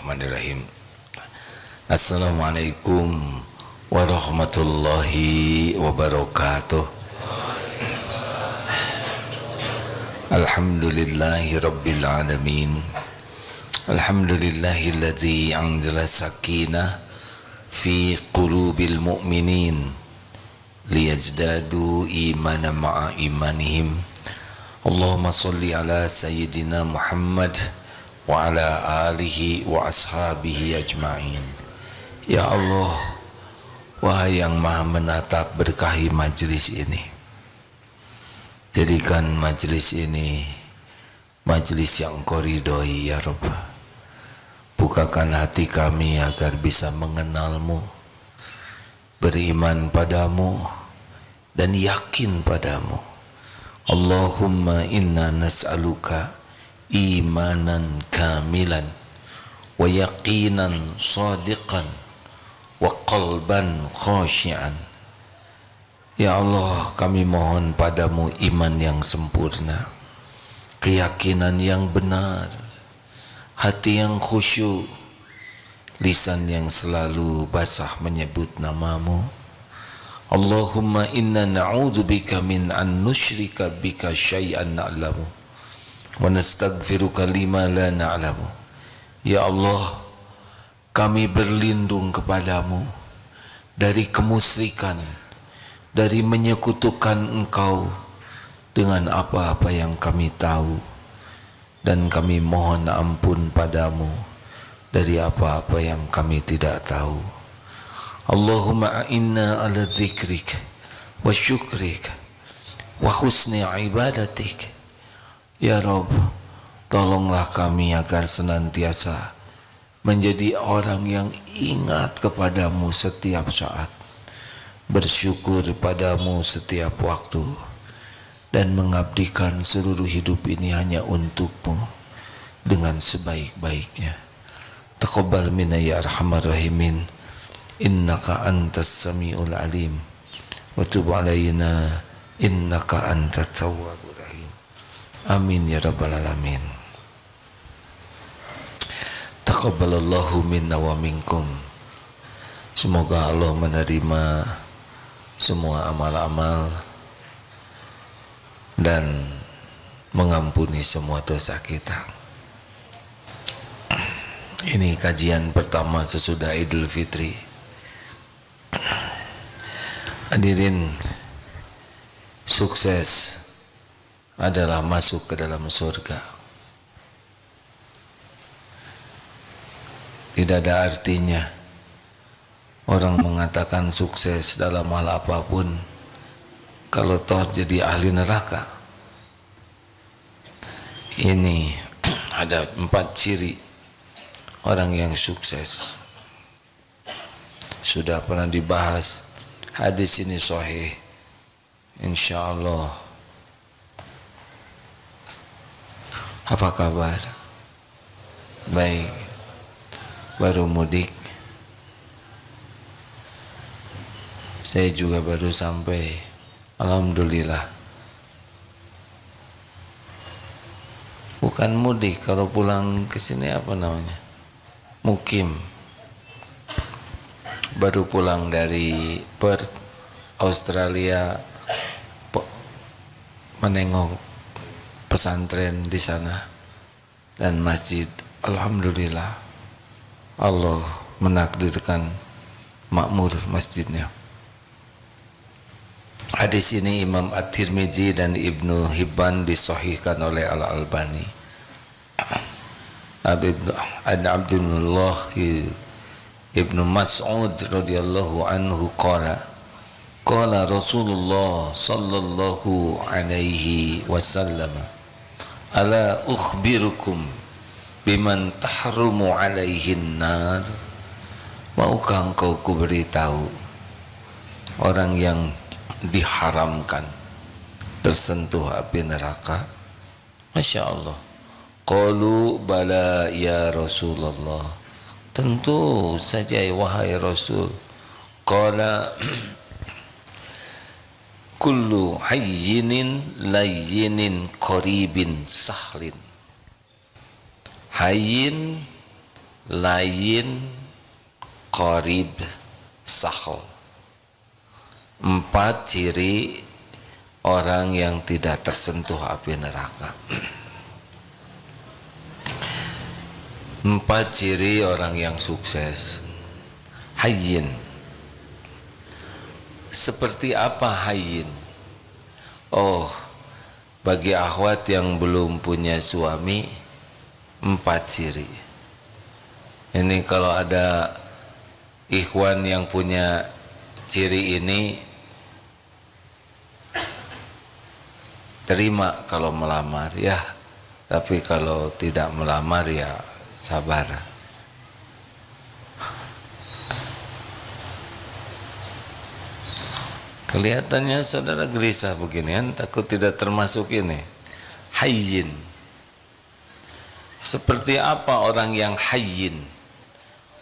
Bismillahirrahmanirrahim. Assalamualaikum warahmatullahi wabarakatuh. Alhamdulillahi rabbil alamin. Alhamdulillahilladzi anzala sakinah fi qulubil mu'minin liyazdadu imanan ma'a imanihim. Allahumma salli ala sayyidina Muhammad wa ala alihi wa ashabihi ajma'in. Ya Allah, wahai yang maha menatap, berkahi majlis ini. Jadikan majlis ini majlis yang Engkau ridhoi ya Rabb. Bukakan hati kami agar bisa mengenalmu, beriman padamu dan yakin padamu. Allahumma inna nas'aluka imanan kamilan wa yaqinan sadiqan wa qalban khashi'an. Ya Allah, kami mohon padamu iman yang sempurna, keyakinan yang benar, hati yang khusyuk, lisan yang selalu basah menyebut namamu. Allahumma inna na'udzubika min an nusyrika bika syai'an na'lamu wa nastaghfiruka lima la na'lamu. Ya Allah, kami berlindung kepadamu dari kemusyrikan, dari menyekutukan Engkau dengan apa-apa yang kami tahu, dan kami mohon ampun padamu dari apa-apa yang kami tidak tahu. Allahumma a'inna ala dzikrik wa syukrik wa husni ibadatik. Ya Rabb, tolonglah kami agar senantiasa menjadi orang yang ingat kepadamu setiap saat, bersyukur padamu setiap waktu, dan mengabdikan seluruh hidup ini hanya untukmu dengan sebaik-baiknya. Taqabbal minna ya arhamar rahimin, innaka antas samiul alim, wa tub alaina innaka antat tawwabur rahim. Amin ya rabbal alamin. Taqabbalallahu minna wa minkum. Semoga Allah menerima semua amal-amal dan mengampuni semua dosa kita. Ini kajian pertama sesudah Idul Fitri. Hadirin, sukses adalah masuk ke dalam surga. Tidak ada artinya orang mengatakan sukses dalam hal apapun kalau toh jadi ahli neraka. Ini ada 4 ciri orang yang sukses. Sudah pernah dibahas, hadis ini sahih insyaallah. Apa kabar? Baik. Baru mudik. Saya juga baru sampai. Alhamdulillah. Bukan mudik, kalau pulang ke sini apa namanya? Mukim. Baru pulang dari Perth, Australia, menengok pesantren di sana dan masjid. Alhamdulillah, Allah menakdirkan makmur masjidnya. Hadis ini Imam At-Tirmidzi dan Ibnu Hibban disahihkan oleh Al-Albani. An Abdullah Ibnu Mas'ud radhiyallahu anhu qala Rasulullah sallallahu alaihi wasallam, ala ukhbirukum biman tahrumu alaihin nar. Maukah engkau kuberitahu orang yang diharamkan tersentuh api neraka? Masya Allah. Qalu bala ya Rasulullah, tentu saja wahai Rasul. Qala kullu hayyinin layyinin qaribin sahlin. Hayyin layin, qarib, sahl. 4 ciri orang yang tidak tersentuh api neraka. 4 ciri orang yang sukses. Hayyin. Seperti apa hayyin? Oh, bagi akhwat yang belum punya suami, 4 ciri. Ini kalau ada ikhwan yang punya ciri ini, terima kalau melamar ya, tapi kalau tidak melamar ya sabar. Kelihatannya saudara gelisah beginian, takut tidak termasuk ini. Hayyin. Seperti apa orang yang hayyin?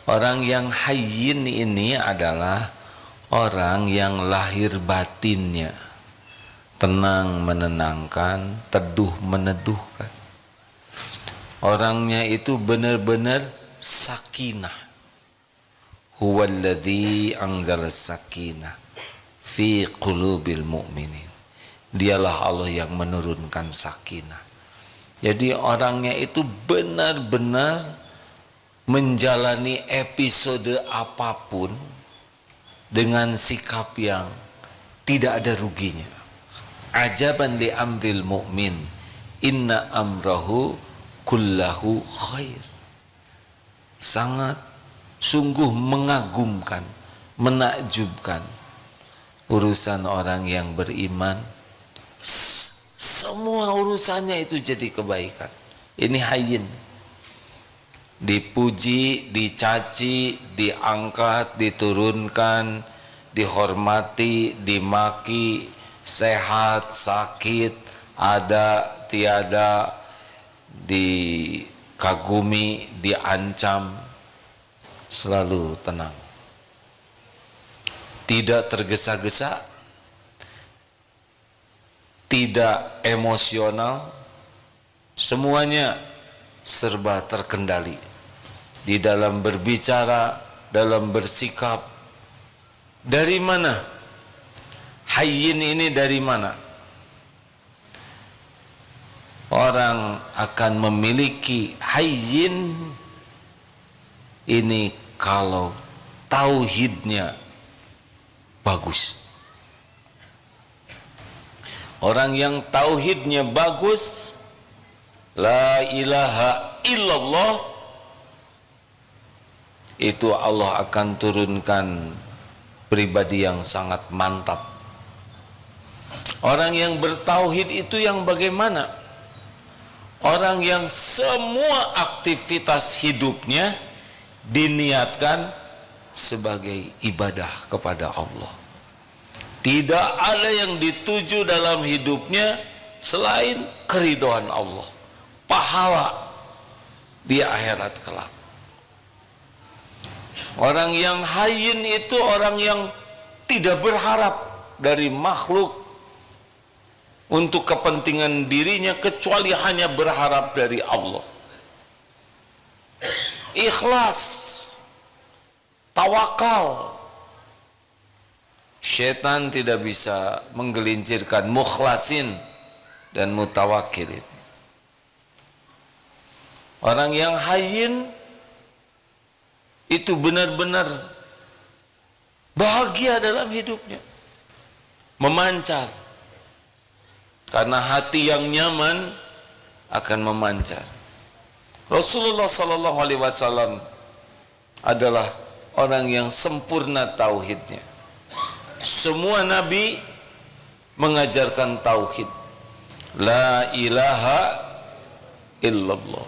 Orang yang hayyin ini adalah orang yang lahir batinnya tenang menenangkan, teduh meneduhkan. Orangnya itu benar-benar sakinah. Huwallazi anzala sakinah fi qulubil mu'minin. Dialah Allah yang menurunkan sakinah. Jadi orangnya itu benar-benar menjalani episode apapun dengan sikap yang tidak ada ruginya. Ajaban li amril mu'min, inna amrahu kullahu khair. Sangat sungguh mengagumkan, menakjubkan urusan orang yang beriman. Semua urusannya itu jadi kebaikan. Ini hayyin. Dipuji, dicaci, diangkat, diturunkan, dihormati, dimaki, sehat, sakit, ada, tiada, dikagumi, diancam, selalu tenang. Tidak tergesa-gesa, tidak emosional, semuanya serba terkendali. Di dalam berbicara, dalam bersikap. Dari mana? Hayyin ini dari mana? Orang akan memiliki hayyin ini kalau tauhidnya bagus. Orang yang tauhidnya bagus, la ilaha illallah, itu Allah akan turunkan pribadi yang sangat mantap. Orang yang bertauhid itu yang bagaimana? Orang yang semua aktivitas hidupnya diniatkan sebagai ibadah kepada Allah. Tidak ada yang dituju dalam hidupnya selain keridhaan Allah, pahala di akhirat kelak. Orang yang hayyin itu orang yang tidak berharap dari makhluk untuk kepentingan dirinya kecuali hanya berharap dari Allah. Ikhlas, tawakal. Syaitan tidak bisa menggelincirkan mukhlasin dan mutawakkilin. Orang yang hayyin itu benar-benar bahagia dalam hidupnya, memancar. Karena hati yang nyaman akan memancar. Rasulullah sallallahu alaihi wasallam adalah orang yang sempurna tauhidnya. Semua nabi mengajarkan tauhid. La ilaha illallah.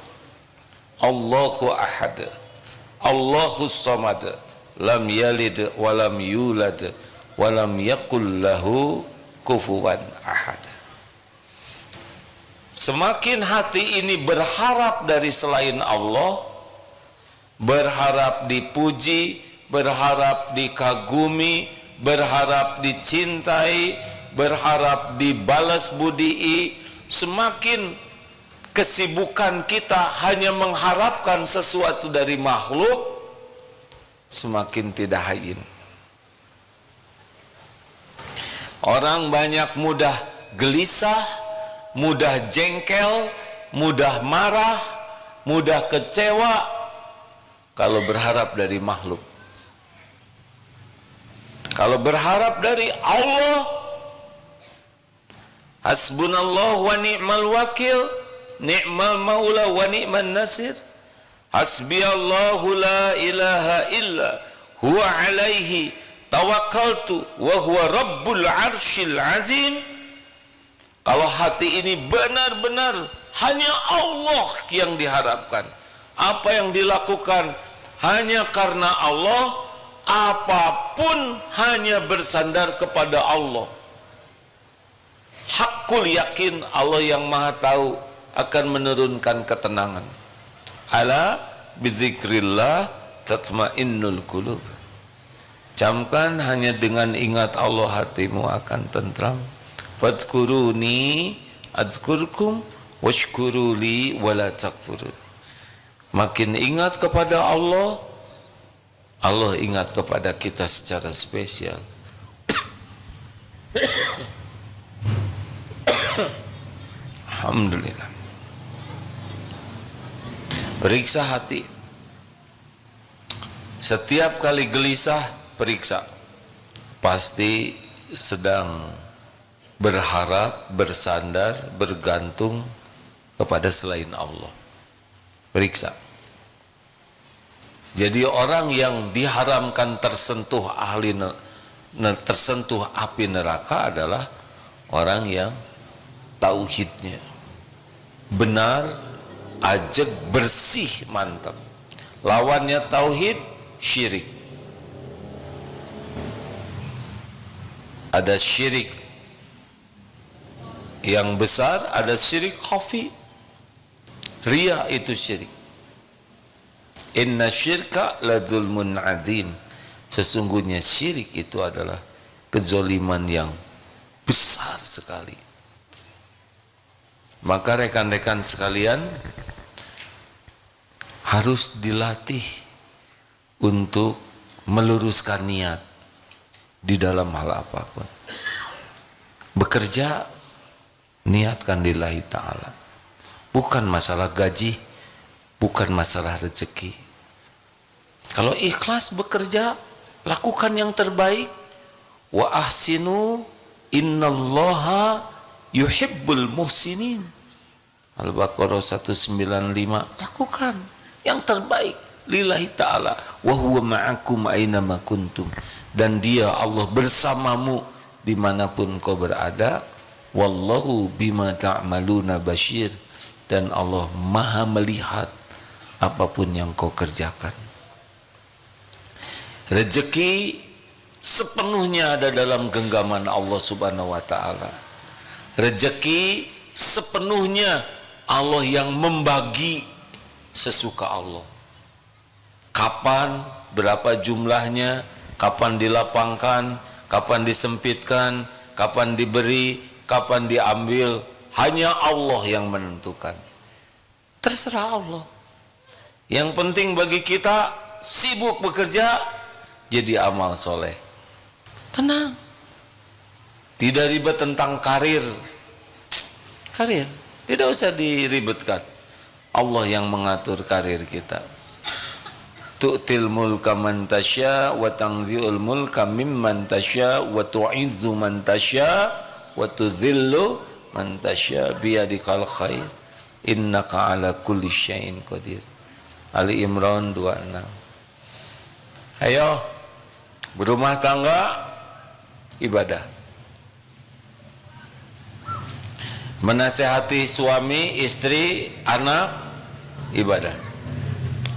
Allahu ahad. Allahu samad. Lam yalid wa lam yulad wa lam yakul lahu kufuwan ahad. Semakin hati ini berharap dari selain Allah, berharap dipuji, berharap dikagumi, berharap dicintai, berharap dibalas budii, semakin kesibukan kita hanya mengharapkan sesuatu dari makhluk, semakin tidak hayyin. Orang banyak mudah gelisah, mudah jengkel, mudah marah, mudah kecewa kalau berharap dari makhluk. Kalau berharap dari Allah, hasbunallah wa ni'mal wakil, ni'mal maula wa ni'man nasir, hasbiyallahu la ilaha illa huwa alaihi tawakkaltu wa huwa rabbul arsyil azim. Kalau hati ini benar-benar hanya Allah yang diharapkan, apa yang dilakukan hanya karena Allah, apapun hanya bersandar kepada Allah. Hakul yakin Allah yang maha tahu akan menurunkan ketenangan. Ala bizikrillah tatmainnul qulub. Camkan hanya dengan ingat Allah hatimu akan tentram. Fadhkuruni adzkurkum washkuruli wala takfurun. Makin ingat kepada Allah, Allah ingat kepada kita secara spesial. Alhamdulillah. Periksa hati. Setiap kali gelisah, periksa. Pasti sedang berharap, bersandar, bergantung kepada selain Allah. Periksa. Jadi orang yang diharamkan tersentuh tersentuh api neraka adalah orang yang tauhidnya benar, ajeg, bersih, mantap. Lawannya tauhid, syirik. Ada syirik yang besar, ada syirik khafi. Ria itu syirik. Inna syirka la zulmun azim. Sesungguhnya syirik itu adalah kezoliman yang besar sekali. Maka rekan-rekan sekalian harus dilatih untuk meluruskan niat di dalam hal apapun. Bekerja, niatkan lillahi ta'ala. Bukan masalah gaji, bukan masalah rezeki. Kalau ikhlas bekerja, lakukan yang terbaik. Wa ahsinu innallaha yuhibbul muhsinin. Al-Baqarah 195. Lakukan yang terbaik lillahi ta'ala. Wa huwa ma'akum aynama kuntum. Dan dia Allah bersamamu dimanapun kau berada. Wallahu bima ta'maluna basyir. Dan Allah maha melihat apapun yang kau kerjakan. Rezeki sepenuhnya ada dalam genggaman Allah subhanahu wa ta'ala. Rezeki sepenuhnya Allah yang membagi sesuka Allah. Kapan, berapa jumlahnya, kapan dilapangkan, kapan disempitkan, kapan diberi, kapan diambil, hanya Allah yang menentukan. Terserah Allah. Yang penting bagi kita sibuk bekerja, jadi amal soleh. Tenang. Tidak ribet tentang karir. Karir tidak usah diribetkan. Allah yang mengatur karir kita. Tu'til mulka man tasya wa tanzi'ul mulka mimman tasya wa tu'izzu man tasya wa tudhillu man tasya biyadikal khair innaka ala kulli syai'in qadir. Ali Imran 26. Ayo berumah tangga ibadah. Menasehati suami, istri, anak ibadah.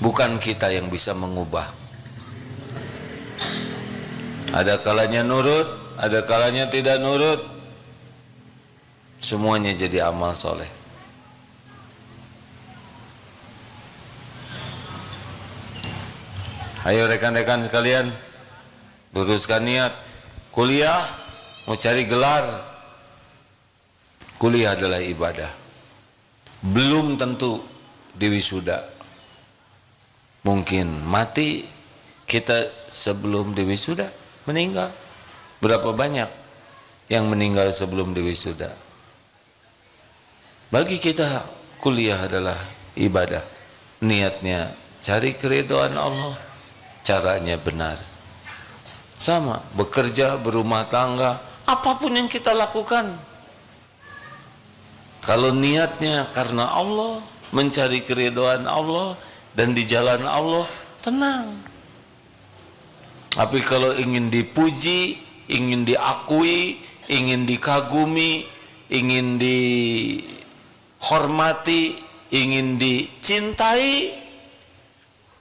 Bukan kita yang bisa mengubah. Ada kalanya nurut, ada kalanya tidak nurut. Semuanya jadi amal soleh. Ayo rekan-rekan sekalian, luruskan niat. Kuliah, mau cari gelar. Kuliah adalah ibadah. belum tentu diwisuda. Mungkin mati kita sebelum diwisuda, meninggal. Berapa banyak yang meninggal sebelum diwisuda? Bagi kita kuliah adalah ibadah. Niatnya cari keridhaan Allah, caranya benar. Sama, bekerja, berumah tangga, apapun yang kita lakukan, kalau niatnya karena Allah, mencari keridhaan Allah dan di jalan Allah, tenang. Tapi kalau ingin dipuji, ingin diakui, ingin dikagumi, ingin dihormati, ingin dicintai,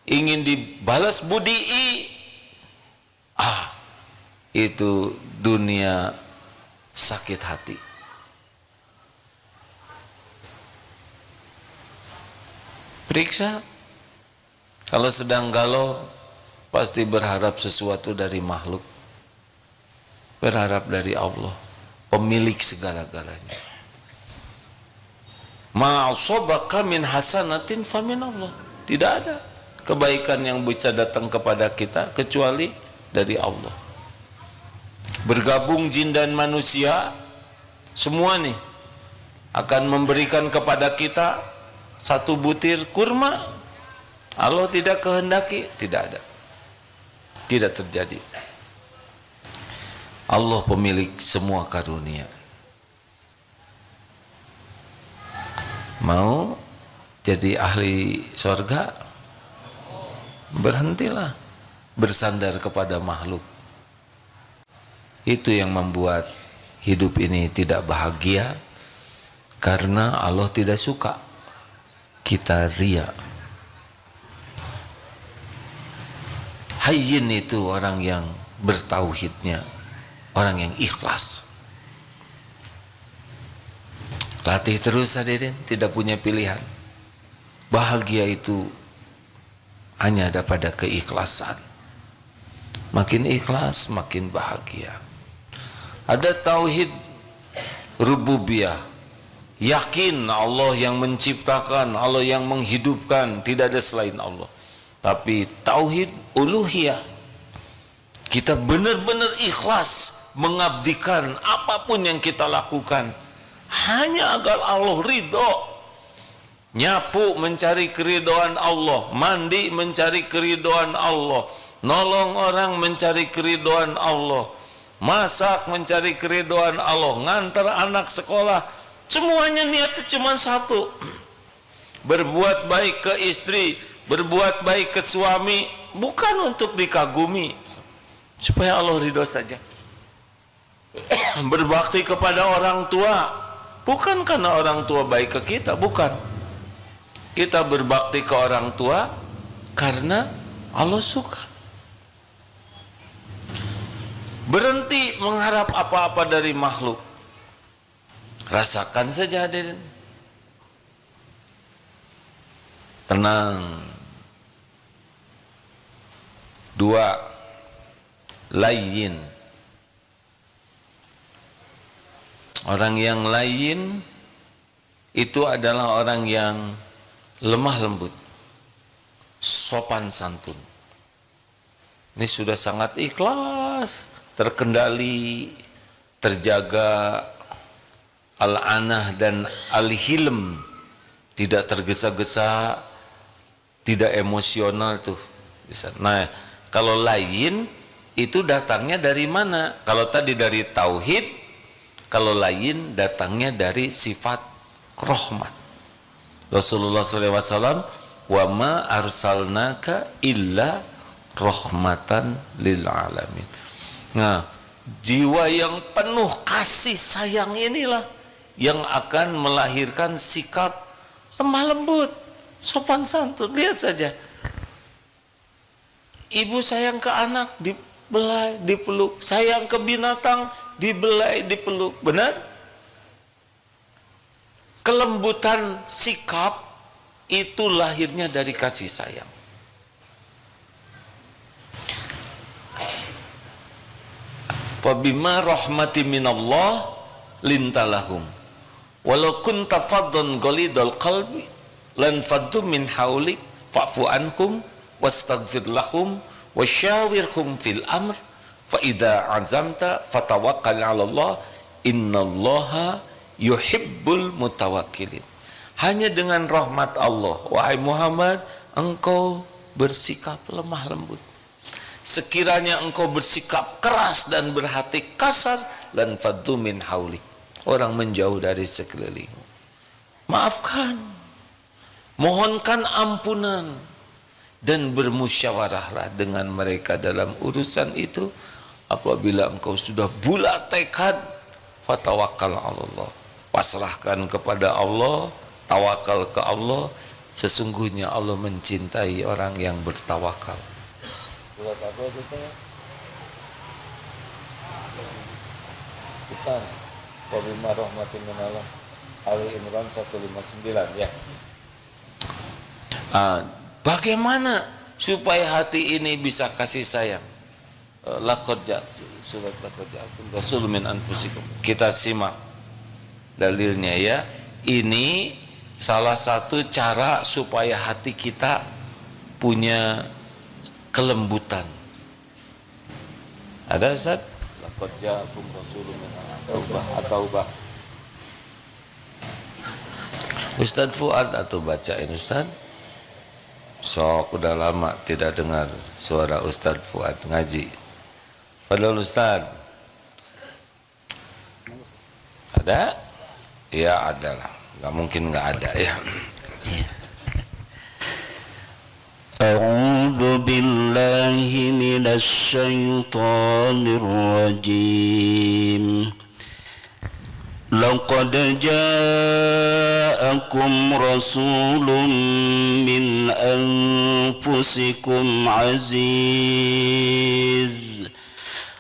ingin dibalas budii, itu dunia sakit hati. Periksa, kalau sedang galau pasti berharap sesuatu dari makhluk, berharap dari Allah, pemilik segala-galanya. Ma'asabaka min hasanatin famin Allah. Tidak ada kebaikan yang bisa datang kepada kita kecuali dari Allah. Bergabung jin dan manusia, semua nih akan memberikan kepada kita satu butir kurma. Allah tidak kehendaki, tidak ada, tidak terjadi. Allah pemilik semua karunia. Mau jadi ahli surga, berhentilah bersandar kepada makhluk. Itu yang membuat hidup ini tidak bahagia, karena Allah tidak suka kita ria. Hayyin itu orang yang bertauhidnya, orang yang ikhlas. Latih terus hadirin, tidak punya pilihan. Bahagia itu hanya ada pada keikhlasan. Makin ikhlas, makin bahagia. Ada tauhid rububiyah, yakin Allah yang menciptakan, Allah yang menghidupkan, tidak ada selain Allah. Tapi tauhid uluhiyah, kita benar-benar ikhlas mengabdikan apapun yang kita lakukan hanya agar Allah ridho. Nyapu mencari keridhaan Allah, mandi mencari keridhaan Allah, nolong orang mencari keridhaan Allah, masak mencari keridhaan Allah, ngantar anak sekolah, semuanya niatnya cuma satu, berbuat baik ke istri, berbuat baik ke suami, bukan untuk dikagumi, supaya Allah ridho saja. Berbakti kepada orang tua, bukan karena orang tua baik ke kita, bukan. Kita berbakti ke orang tua karena Allah suka. Berhenti mengharap apa-apa dari makhluk. Rasakan saja hadirin. Tenang. 2. Layyin. Orang yang lain itu adalah orang yang lemah lembut, sopan santun. Ini sudah sangat ikhlas, terkendali, terjaga al-anah dan al-hilm, tidak tergesa-gesa, tidak emosional tuh. Nah, kalau lain itu datangnya dari mana? Kalau tadi dari tauhid, kalau lain datangnya dari sifat rahmat. Rasulullah SAW, wa ma arsalnaka illa rahmatan lil alamin. Nah, jiwa yang penuh kasih sayang inilah yang akan melahirkan sikap lemah lembut, sopan santun. Lihat saja, ibu sayang ke anak, dibelai, dipeluk. Sayang ke binatang, dibelai, dipeluk. Benar? Kelembutan sikap itu lahirnya dari kasih sayang. Fabima rahmati minallah lintalahum walau kunta faddan ghalidhal qalbi lan faddu min haulik fa'fu anhum wastaghfir lahum wasyawirhum fil amr fa idza azamta fatawakkal 'ala Allah innallaha yuhibbul mutawakkilin. Hanya dengan rahmat Allah, wahai Muhammad, engkau bersikap lemah lembut. Sekiranya engkau bersikap keras dan berhati kasar, lan faddu min haulik, orang menjauh dari sekelilingmu. Maafkan, mohonkan ampunan, dan bermusyawarahlah dengan mereka dalam urusan itu. Apabila engkau sudah bulat tekad, fatawakkal 'ala Allah, pasrahkan kepada Allah, tawakal ke Allah. Sesungguhnya Allah mencintai orang yang bertawakal. Surat apa itu ya? Bukan. Wa bima rahmatin minallah. Ali Imran 159 ya. Bagaimana supaya hati ini bisa kasih sayang? Laqad surat laqad ja'akum rasulun min anfusikum. Kita simak dalilnya ya. Ini salah satu cara supaya hati kita punya kelembutan. Ada Ustaz? Laqad ja'akum rasulun min anfusikum. Ustaz Fuad atau bacain Ustaz? Sok udah lama tidak dengar suara Ustaz Fuad ngaji. Padahal Ustaz ada? Ya ada lah. Gak mungkin gak ada ya. A'udzu billahi minasy syaithanir rajim. Laqad ja'akum rasulun min anfusikum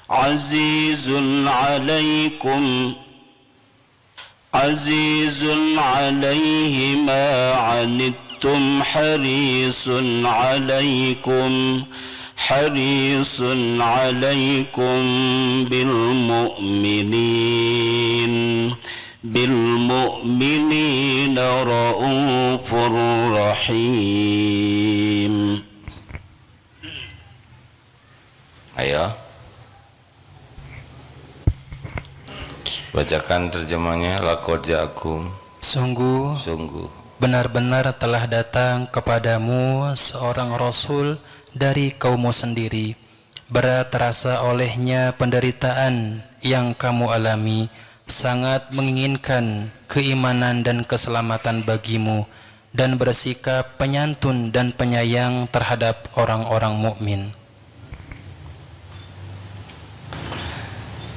azizun 'alaikum azizun 'alaihi ma 'anittum harisun 'alaikum bil mu'minina raufur rahim. Ayo bacakan terjemahnya. Laqad ja'akum, sungguh benar-benar telah datang kepadamu seorang rasul dari kaummu sendiri. Berat terasa olehnya penderitaan yang kamu alami, sangat menginginkan keimanan dan keselamatan bagimu, dan bersikap penyantun dan penyayang terhadap orang-orang mukmin.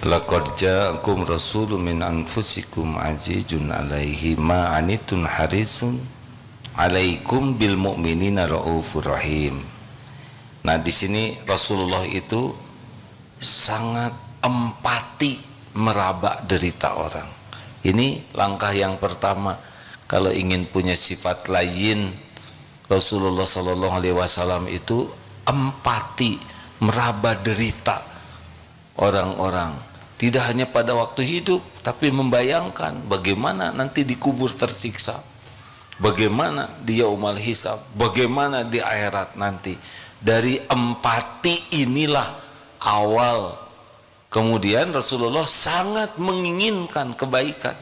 Laqad ja'akum rasulun min anfusikum azizun 'alaihi ma 'anittum harisun 'alaikum bil mu'minina raufur rahim. Nah, di sini Rasulullah itu sangat empati meraba derita orang. Ini langkah yang pertama. Kalau ingin punya sifat lain, Rasulullah sallallahu alaihi wasallam itu empati meraba derita orang-orang. Tidak hanya pada waktu hidup, tapi membayangkan bagaimana nanti dikubur tersiksa, bagaimana di yaumul hisab, bagaimana di akhirat nanti. Dari empati inilah awal. Kemudian Rasulullah sangat menginginkan kebaikan,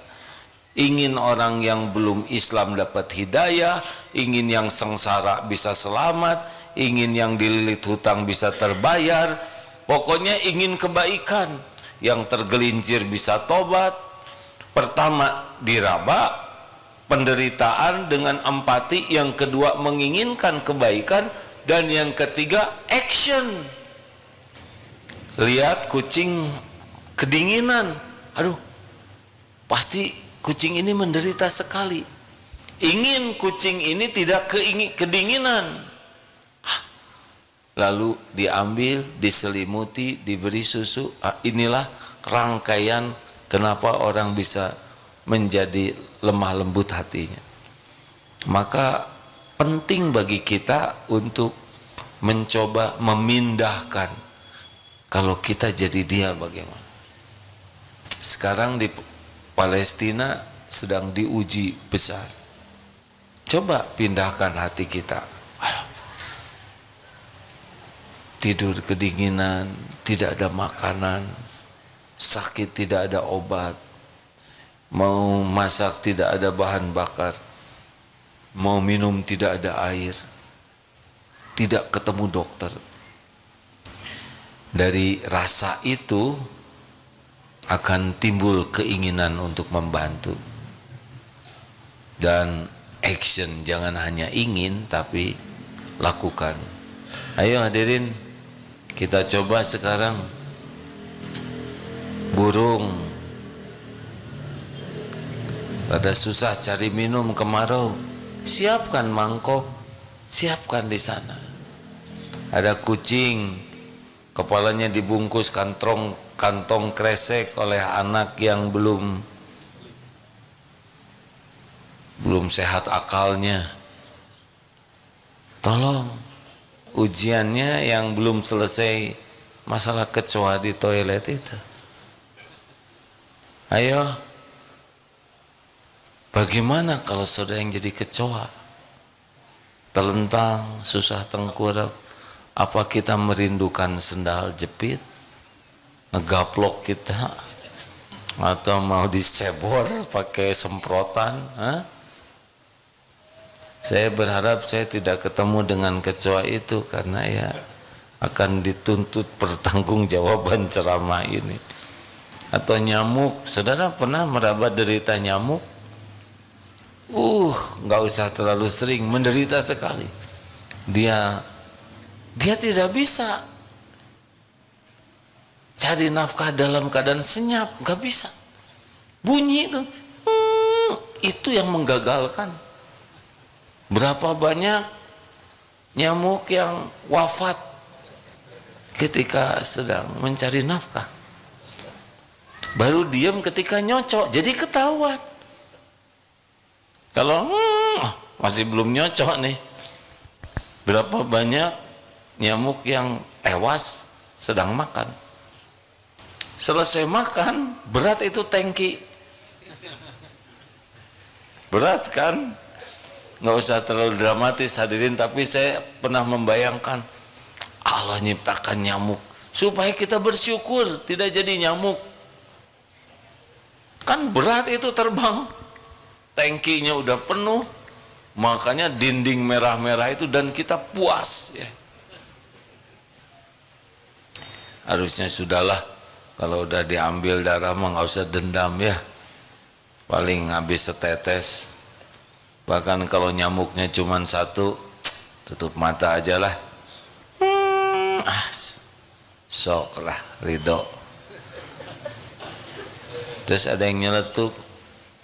ingin orang yang belum Islam dapat hidayah, ingin yang sengsara bisa selamat, ingin yang dililit hutang bisa terbayar, pokoknya ingin kebaikan, yang tergelincir bisa tobat. Pertama diraba penderitaan dengan empati, yang kedua menginginkan kebaikan, dan yang ketiga action. Lihat kucing kedinginan, aduh pasti kucing ini menderita sekali, ingin kucing ini tidak kedinginan, lalu diambil, diselimuti, diberi susu. Inilah rangkaian kenapa orang bisa menjadi lemah lembut hatinya. Maka penting bagi kita untuk mencoba memindahkan. Kalau kita jadi dia bagaimana? Sekarang di Palestina sedang diuji besar. Coba pindahkan hati kita. Tidur kedinginan, tidak ada makanan, sakit tidak ada obat, mau masak tidak ada bahan bakar, mau minum tidak ada air, tidak ketemu dokter. Dari rasa itu akan timbul keinginan untuk membantu. Dan action, jangan hanya ingin tapi lakukan. Ayo hadirin, kita coba sekarang. Burung rada susah cari minum kemarau, siapkan mangkok, siapkan di sana. Ada kucing, kepalanya dibungkus kantong kresek oleh anak yang belum sehat akalnya. Tolong, ujiannya yang belum selesai masalah kecoa di toilet itu. Ayo, bagaimana kalau saudara yang jadi kecoa? Telentang, susah tengkurap. Apa kita merindukan sendal jepit? Ngegaplok kita? Atau mau disebor pakai semprotan? Hah? Saya berharap saya tidak ketemu dengan kecoa itu, karena ya akan dituntut pertanggungjawaban ceramah ini. Atau nyamuk, saudara pernah meraba derita nyamuk? Nggak usah terlalu sering, menderita sekali. Dia tidak bisa cari nafkah dalam keadaan senyap, nggak bisa. Bunyi itu yang menggagalkan. Berapa banyak nyamuk yang wafat ketika sedang mencari nafkah. Baru diam ketika nyocok, jadi ketahuan. Kalau masih belum nyocok nih, berapa banyak nyamuk yang tewas sedang makan. Selesai makan, berat itu tangki. Berat kan? Nggak usah terlalu dramatis hadirin, tapi saya pernah membayangkan Allah nyiptakan nyamuk supaya kita bersyukur tidak jadi nyamuk. Kan berat itu terbang, tangkinya udah penuh, makanya dinding merah-merah itu, dan kita puas ya. Harusnya sudahlah, kalau udah diambil darah mah nggak usah dendam ya, paling habis setetes. Bahkan kalau nyamuknya cuma satu, tutup mata aja lah. Sok lah, ridho. Terus ada yang nyeletuk,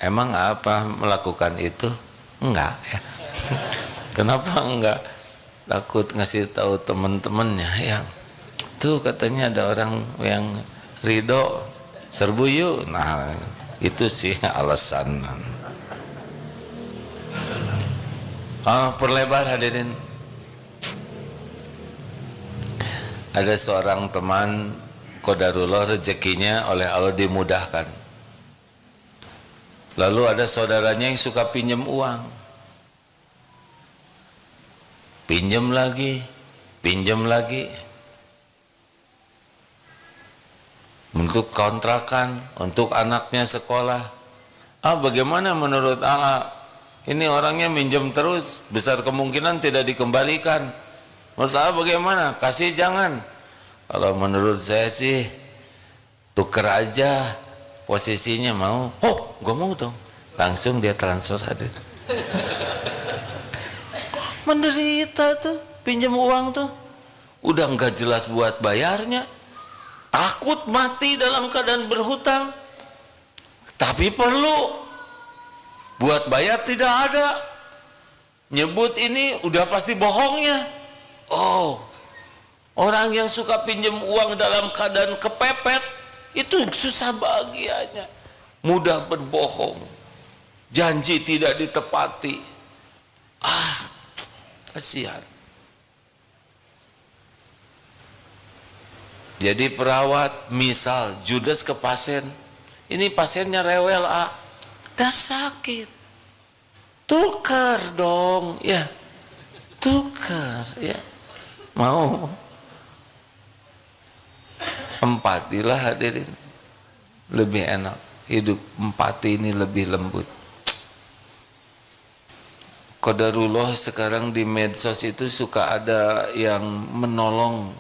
emang apa melakukan itu? Enggak ya. Kenapa enggak? Takut ngasih tahu teman-temannya yang tuh katanya ada orang yang ridho, serbu yuk. Nah itu sih alasan. Perlebar hadirin. Ada seorang teman, qadarullah rezekinya oleh Allah dimudahkan. Lalu ada saudaranya yang suka pinjam uang. Pinjam lagi. Untuk kontrakan, untuk anaknya sekolah. Bagaimana menurut AA? Ini orangnya minjem terus, besar kemungkinan tidak dikembalikan. Menurut AA bagaimana? Kasih jangan. Kalau menurut saya sih, tuker aja posisinya. Mau? Gue mau dong. Langsung dia transfer hadir. Menderita tuh, pinjam uang tuh. Udah nggak jelas buat bayarnya. Takut mati dalam keadaan berhutang. Tapi perlu. Buat bayar tidak ada. Nyebut ini udah pasti bohongnya. Orang yang suka pinjam uang dalam keadaan kepepet, itu susah bahagianya. Mudah berbohong, janji tidak ditepati. Kasihan. Jadi perawat, misal Judas ke pasien, ini pasiennya rewel, dah sakit. Tukar dong, ya. Tukar, ya. Mau? Empatilah hadirin. Lebih enak. Hidup empati ini lebih lembut. Qadarullah sekarang di medsos itu suka ada yang menolong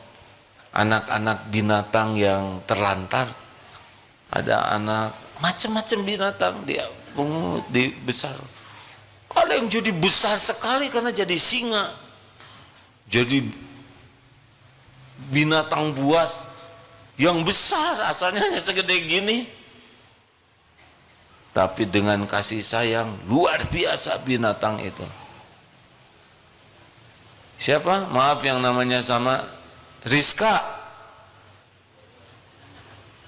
anak-anak binatang yang terlantar. Ada anak macam-macam binatang, dia pungut dibesar. Ada yang jadi besar sekali karena jadi singa, jadi binatang buas yang besar, asalnya hanya segede gini, tapi dengan kasih sayang luar biasa binatang itu. Siapa? Maaf yang namanya sama Rizka.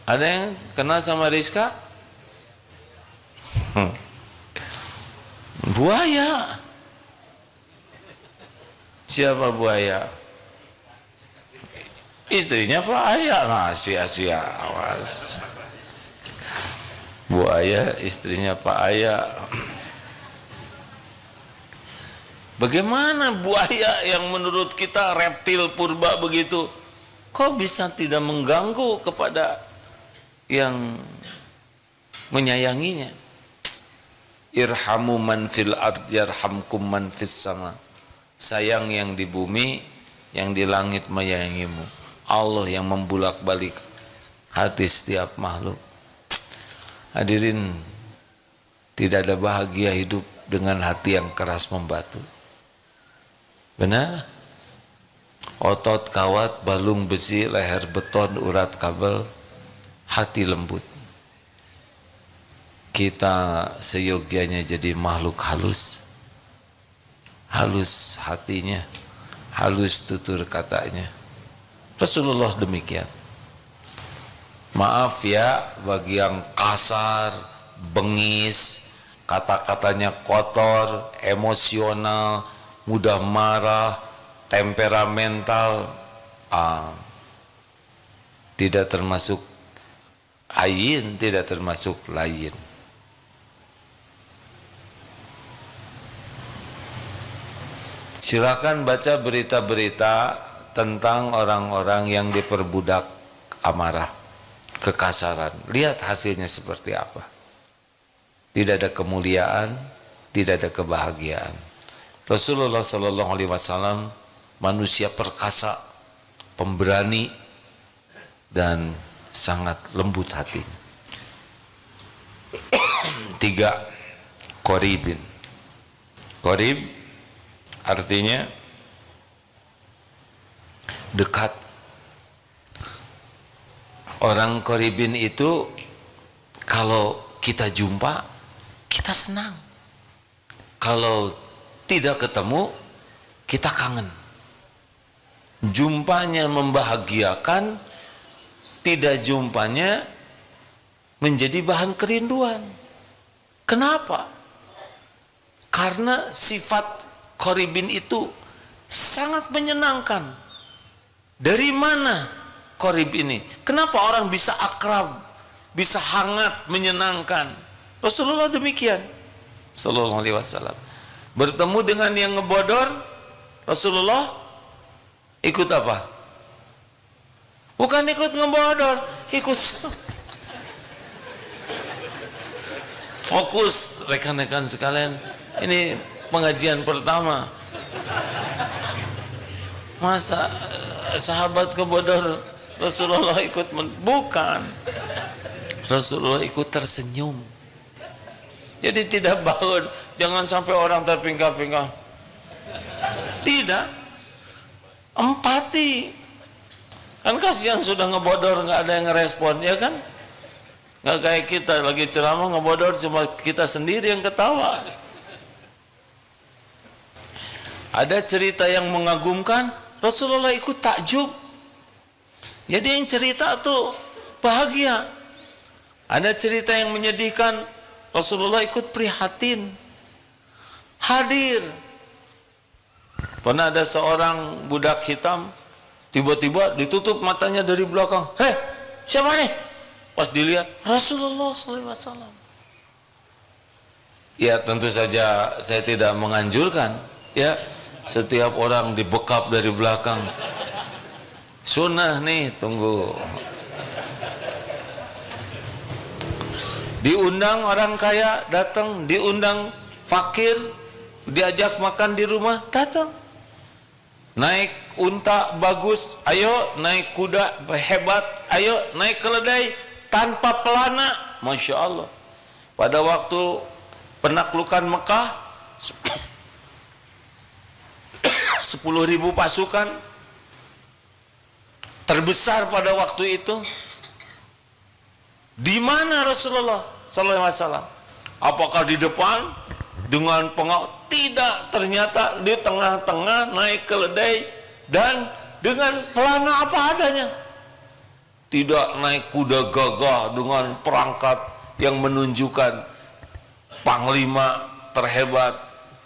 Ada yang kenal sama Rizka? Buaya. Siapa buaya? Istrinya Pak Ayah. Nah, sia-sia. Awas. Buaya istrinya Pak Ayah. Bagaimana buaya yang menurut kita reptil purba begitu, kok bisa tidak mengganggu kepada yang menyayanginya? Irhamu man fil ard yarhamkum man fis sama. Sayang yang di bumi, yang di langit menyayangimu. Allah yang membulak-balik hati setiap makhluk. Hadirin, tidak ada bahagia hidup dengan hati yang keras membatu. Benar? Otot kawat, balung besi, leher beton, urat kabel, hati lembut. Kita seyogianya jadi makhluk halus. Halus hatinya, halus tutur katanya. Rasulullah demikian. Maaf ya bagi yang kasar, bengis, kata-katanya kotor, emosional, mudah marah, temperamental, tidak termasuk ayin, tidak termasuk layin. Silakan baca berita-berita tentang orang-orang yang diperbudak amarah, kekasaran. Lihat hasilnya seperti apa. Tidak ada kemuliaan, tidak ada kebahagiaan. Rasulullah Sallallahu Alaihi Wasallam manusia perkasa, pemberani, dan sangat lembut hati. 3. Qoribin. Qorib artinya dekat. Orang qoribin itu kalau kita jumpa, kita senang. Kalau tidak ketemu, kita kangen. Jumpanya membahagiakan, tidak jumpanya menjadi bahan kerinduan. Kenapa? Karena sifat qoribin itu sangat menyenangkan. Dari mana qorib ini? Kenapa orang bisa akrab, bisa hangat, menyenangkan? Rasulullah demikian Sallallahu Alaihi Wasallam. Bertemu dengan yang ngebodor, Rasulullah ikut apa? Bukan ikut ngebodor, ikut fokus. Rekan-rekan sekalian, ini pengajian pertama. Masa sahabat kebodor Rasulullah ikut? Bukan. Rasulullah ikut tersenyum. Jadi tidak baut, jangan sampai orang terpingkal-pingkal. Tidak. Empati. Kan kasihan sudah ngebodor nggak ada yang ngerespon, ya kan? Nggak kayak kita lagi ceramah ngebodor cuma kita sendiri yang ketawa. Ada cerita yang mengagumkan, Rasulullah ikut takjub. Jadi yang cerita tuh bahagia. Ada cerita yang menyedihkan, Rasulullah ikut prihatin, hadir. Pernah ada seorang budak hitam, tiba-tiba ditutup matanya dari belakang. Siapa nih? Pas dilihat, Rasulullah SAW. Ya tentu saja saya tidak menganjurkan ya setiap orang dibekap dari belakang. Sunnah nih, tunggu. Diundang orang kaya datang, diundang fakir diajak makan di rumah datang. Naik unta bagus, ayo. Naik kuda hebat, ayo. Naik keledai tanpa pelana, Masya Allah. Pada waktu penaklukan Mekah 10.000 pasukan terbesar pada waktu itu. Di mana Rasulullah sallallahu alaihi wasallam? Apakah di depan dengan pengawal? Tidak, ternyata di tengah-tengah naik keledai dan dengan pelana apa adanya. Tidak naik kuda gagah dengan perangkat yang menunjukkan panglima terhebat,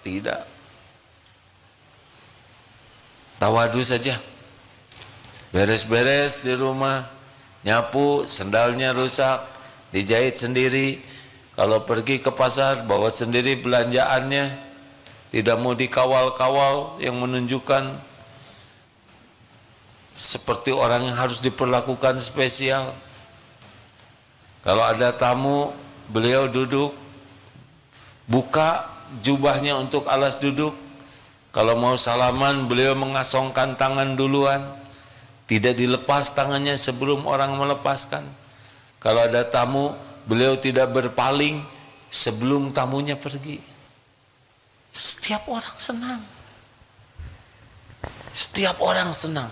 tidak. Tawadu saja. Beres-beres di rumah, nyapu, sendalnya rusak, dijahit sendiri. Kalau pergi ke pasar, bawa sendiri belanjaannya, tidak mau dikawal-kawal yang menunjukkan seperti orang yang harus diperlakukan spesial. Kalau ada tamu, beliau duduk, buka jubahnya untuk alas duduk. Kalau mau salaman, beliau mengasongkan tangan duluan, tidak dilepas tangannya sebelum orang melepaskan. Kalau ada tamu, beliau tidak berpaling sebelum tamunya pergi. Setiap orang senang. Setiap orang senang.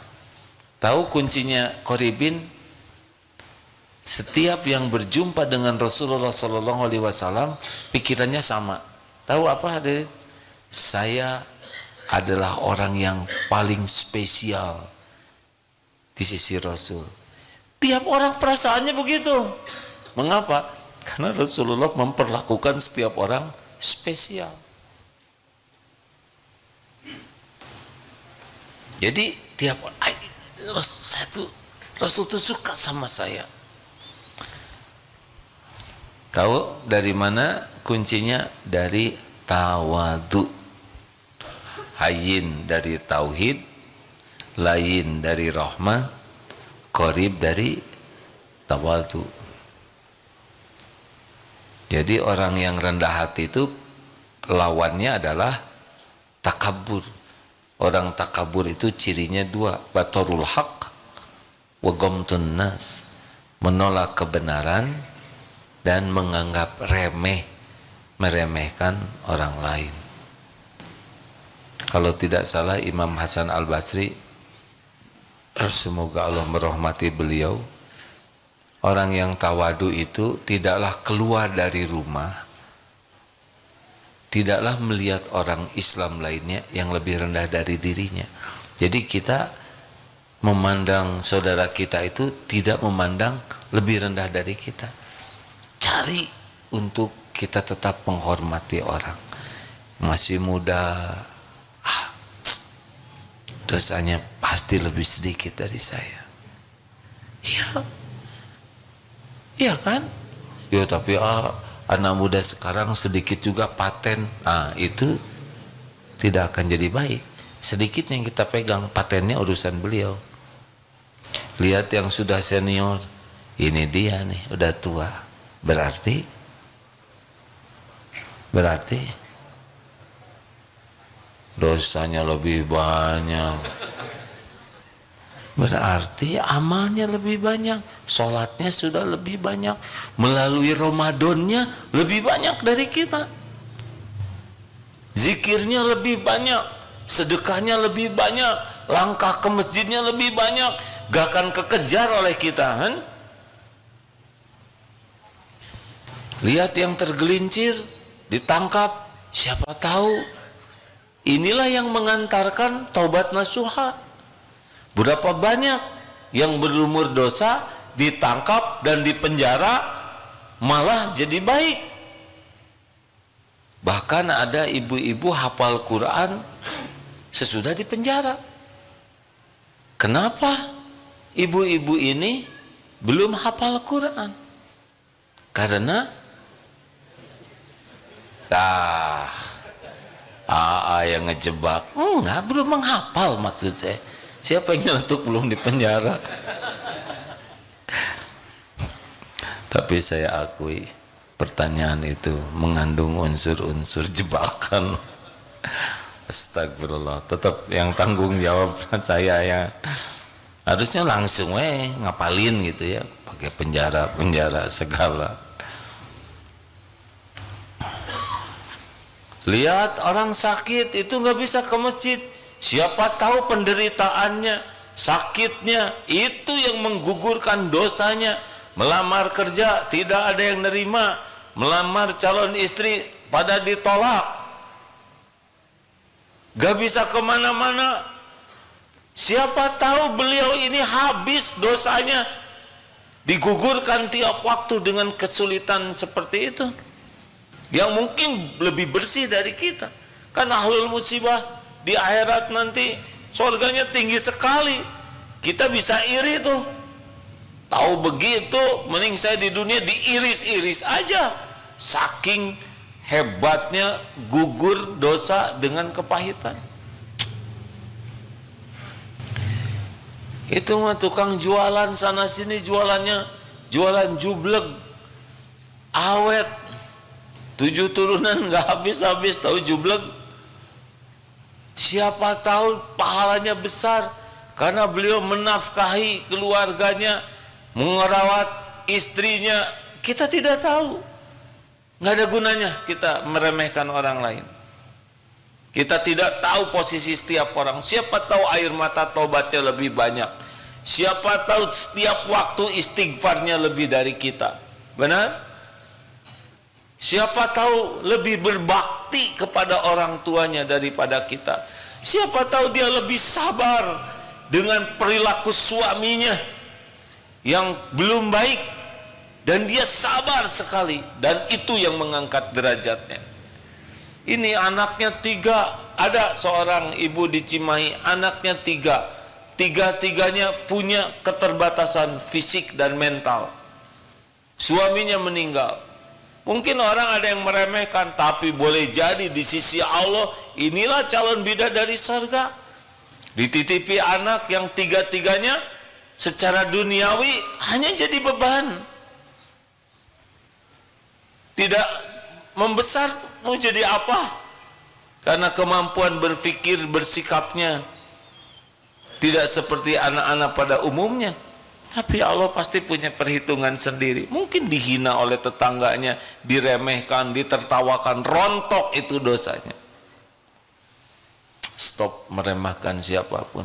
Tahu kuncinya Qoribin? Setiap yang berjumpa dengan Rasulullah sallallahu alaihi wasallam pikirannya sama. Tahu apa? Saya adalah orang yang paling spesial di sisi Rasul. Tiap orang perasaannya begitu. Mengapa? Karena Rasulullah memperlakukan setiap orang spesial. Jadi tiap Rasul itu suka sama saya. Tahu dari mana kuncinya? Dari tawadu. Hayyin dari tauhid, lain dari rahmah, qorib dari tawadu. Jadi orang yang rendah hati itu lawannya adalah takabur. Orang takabur itu cirinya dua, batarul haq wa ghamtun nas, menolak kebenaran dan menganggap remeh, meremehkan orang lain. Kalau tidak salah Imam Hasan Al-Basri, semoga Allah merahmati beliau, orang yang tawadu itu tidaklah keluar dari rumah, tidaklah melihat orang Islam lainnya yang lebih rendah dari dirinya. Jadi kita memandang saudara kita itu tidak memandang lebih rendah dari kita. Cari untuk kita tetap menghormati orang. Masih muda, dosanya pasti lebih sedikit dari saya. Iya. Iya kan? Ya tapi anak muda sekarang sedikit juga paten. Nah itu tidak akan jadi baik. Sedikit yang kita pegang, patennya urusan beliau. Lihat yang sudah senior, ini dia nih udah tua. Berarti dosanya lebih banyak. Berarti amalnya lebih banyak, sholatnya sudah lebih banyak, melalui Ramadannya lebih banyak dari kita, zikirnya lebih banyak, sedekahnya lebih banyak, langkah ke masjidnya lebih banyak, gak akan kekejar oleh kita kan? Lihat yang tergelincir, ditangkap, siapa tahu inilah yang mengantarkan taubat nasuha. Berapa banyak yang berumur dosa ditangkap dan dipenjara malah jadi baik. Bahkan ada ibu-ibu hafal Quran sesudah dipenjara. Kenapa ibu-ibu ini belum hafal Quran? Karena Ah, AA yang ngejebak. Enggak, belum menghafal maksud saya. Siapa yang nyeletuk belum di penjara? Tapi saya akui pertanyaan itu mengandung unsur-unsur jebakan. Astagfirullah. Tetap yang tanggung jawab saya ya. Harusnya langsung ngapalin gitu ya, pakai penjara segala. Lihat orang sakit itu nggak bisa ke masjid, siapa tahu penderitaannya, sakitnya itu yang menggugurkan dosanya. Melamar kerja tidak ada yang nerima, melamar calon istri pada ditolak, gak bisa kemana-mana. Siapa tahu beliau ini habis dosanya, digugurkan tiap waktu dengan kesulitan seperti itu, yang mungkin lebih bersih dari kita. Kan ahlul musibah di akhirat nanti surganya tinggi sekali, kita bisa iri tuh. Tahu begitu, mending saya di dunia diiris-iris aja. Saking hebatnya gugur dosa dengan kepahitan. Itu mah tukang jualan sana sini, jualannya jualan jublek, awet, 7 turunan nggak habis-habis, tahu jublek. Siapa tahu pahalanya besar karena beliau menafkahi keluarganya, merawat istrinya. Kita tidak tahu. Nggak ada gunanya kita meremehkan orang lain. Kita tidak tahu posisi setiap orang. Siapa tahu air mata tobatnya lebih banyak. Siapa tahu setiap waktu istighfarnya lebih dari kita. Benar? Siapa tahu lebih berbakti kepada orang tuanya daripada kita. Siapa tahu dia lebih sabar dengan perilaku suaminya yang belum baik, dan dia sabar sekali, dan itu yang mengangkat derajatnya. Ini anaknya 3, ada seorang ibu di Cimahi, anaknya 3, tiga-tiganya punya keterbatasan fisik dan mental. Suaminya meninggal. Mungkin orang ada yang meremehkan, tapi boleh jadi di sisi Allah inilah calon bidadari surga. Dititipi anak yang 3-tiganya secara duniawi hanya jadi beban, tidak membesar, mau jadi apa? Karena kemampuan berpikir, bersikapnya tidak seperti anak-anak pada umumnya. Tapi Allah pasti punya perhitungan sendiri. Mungkin dihina oleh tetangganya, diremehkan, ditertawakan, rontok itu dosanya. Stop meremehkan siapapun.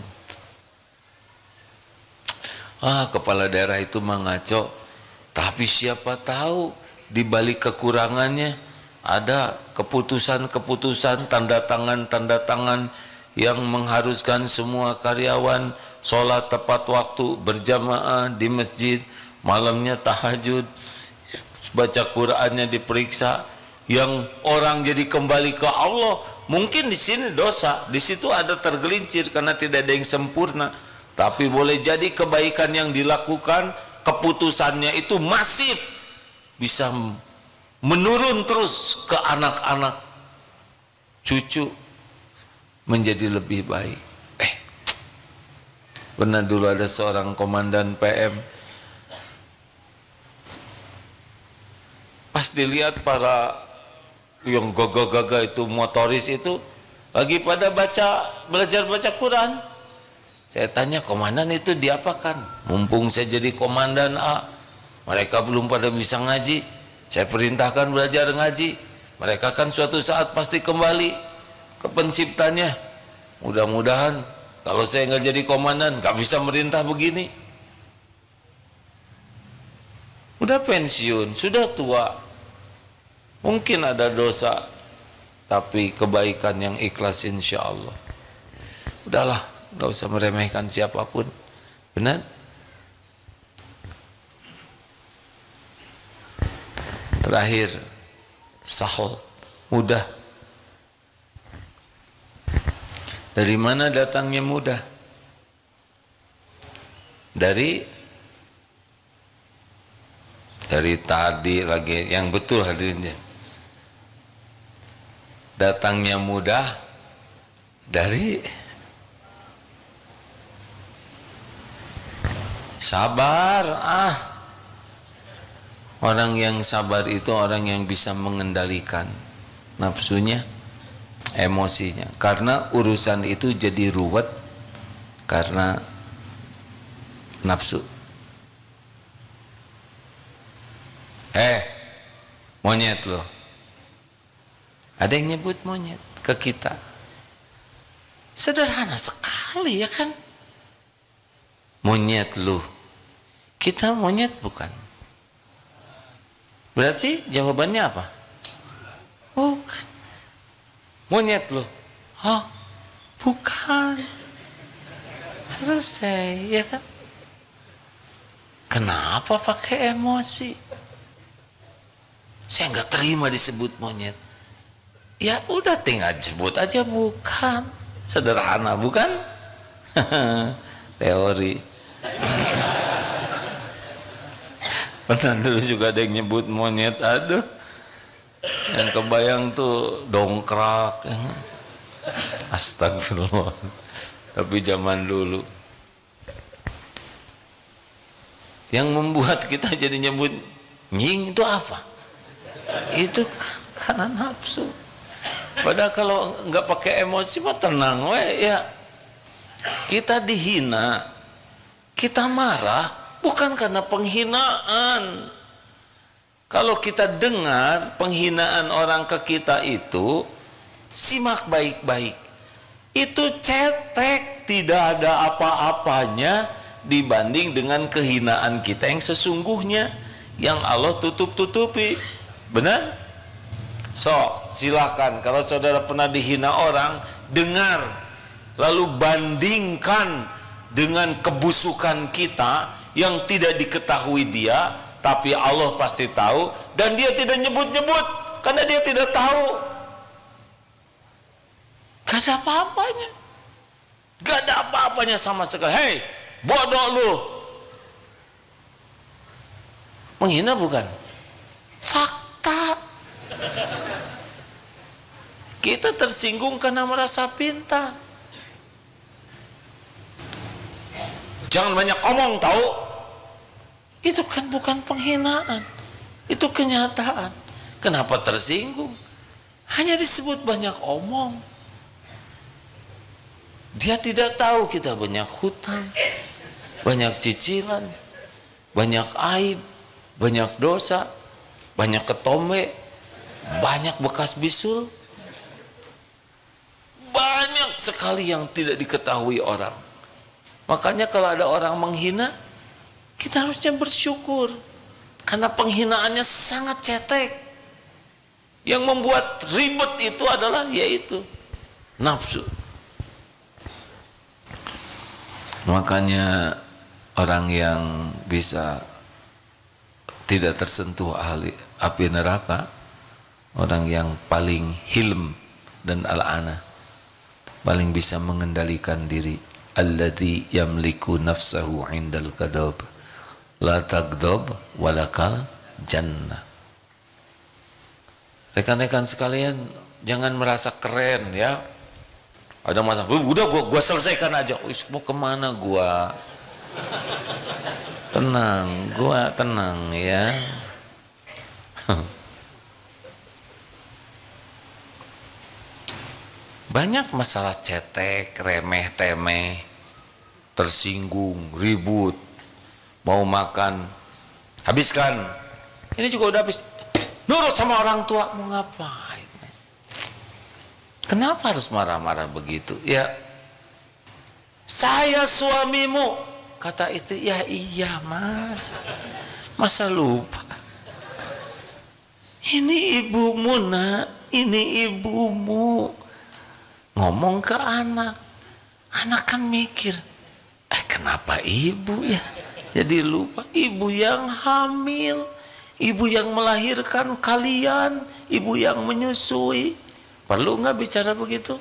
Kepala daerah itu mengaco, tapi siapa tahu di balik kekurangannya ada keputusan-keputusan, tanda tangan yang mengharuskan semua karyawan sholat tepat waktu, berjamaah di masjid, malamnya tahajud, baca Qur'annya diperiksa, yang orang jadi kembali ke Allah. Mungkin di sini dosa, di situ ada tergelincir karena tidak ada yang sempurna. Tapi boleh jadi kebaikan yang dilakukan, keputusannya itu masif, bisa menurun terus ke anak-anak, cucu, menjadi lebih baik. Pernah dulu ada seorang komandan PM, pas dilihat para yang gagah-gagah itu, motoris itu lagi pada belajar baca Quran. Saya tanya, komandan itu diapakan? Mumpung saya jadi komandan A, mereka belum pada bisa ngaji, saya perintahkan belajar ngaji. Mereka kan suatu saat pasti kembali ke penciptanya. Mudah-mudahan kalau saya nggak jadi komandan, nggak bisa merintah begini. Udah pensiun, sudah tua, mungkin ada dosa, tapi kebaikan yang ikhlas insya Allah. Udahlah, nggak usah meremehkan siapapun. Benar? Terakhir, sahul, mudah. Dari mana datangnya mudah? Dari tadi lagi yang betul hadirinnya. datangnya mudah dari sabar. Orang yang sabar itu orang yang bisa mengendalikan nafsunya, emosinya. Karena urusan itu jadi ruwet karena nafsu. Monyet loh. Ada yang nyebut monyet ke kita. Sederhana sekali ya kan? Monyet loh. Kita monyet bukan? Berarti jawabannya apa? Bukan. Monyet loh. Bukan. Selesai ya kan? Kenapa pakai emosi? Saya nggak terima disebut monyet. Ya udah tinggal sebut aja bukan. Sederhana bukan? Teori. Pernah dulu juga ada yang nyebut monyet, aduh. Yang kebayang tuh dongkrak. Astagfirullah. Tapi zaman dulu. Yang membuat kita jadi nyebut nying itu apa? Itu karena nafsu. Padahal kalau nggak pakai emosi mah tenang ya. Kita dihina, kita marah bukan karena penghinaan. Kalau kita dengar penghinaan orang ke kita itu, simak baik-baik. Itu cetek, tidak ada apa-apanya dibanding dengan kehinaan kita yang sesungguhnya, yang Allah tutup-tutupi. Benar? So, silakan kalau saudara pernah dihina orang, dengar, lalu bandingkan dengan kebusukan kita yang tidak diketahui dia, tapi Allah pasti tahu, dan dia tidak nyebut-nyebut karena dia tidak tahu. Gak ada apa-apanya. Gak ada apa-apanya sama sekali. Hei, bodoh lu. Menghina bukan? Fakta. Kita tersinggung karena merasa pintar. Jangan banyak omong tahu. Itu kan bukan penghinaan. Itu kenyataan. Kenapa tersinggung? Hanya disebut banyak omong. Dia tidak tahu kita banyak hutang, banyak cicilan, banyak aib, banyak dosa, banyak ketombe, banyak bekas bisul. Banyak sekali yang tidak diketahui orang. Makanya kalau ada orang menghina, kita harusnya bersyukur. Karena penghinaannya sangat cetek. Yang membuat ribet itu adalah yaitu nafsu. Makanya orang yang bisa tidak tersentuh api neraka, orang yang paling hilm dan al-ana, paling bisa mengendalikan diri. Alladzi yamliku nafsahu indal ghadab la taghdab walakal jannah. Rekan-rekan sekalian, jangan merasa keren ya. Ada masalah, udah gua selesaikan aja. Mau kemana gua? Tenang, gua tenang ya. Banyak masalah cetek, remeh temeh, tersinggung, ribut, mau makan, habiskan. Ini juga udah habis. Nurut sama orang tua, mau ngapain? Kenapa harus marah-marah begitu? Ya, saya suamimu, kata istri. Ya iya mas, masa lupa? Ini ibumu nak, ini ibumu. Ngomong ke anak, anak kan mikir, kenapa ibu ya? Jadi lupa, ibu yang hamil, ibu yang melahirkan kalian, ibu yang menyusui. Perlu nggak bicara begitu?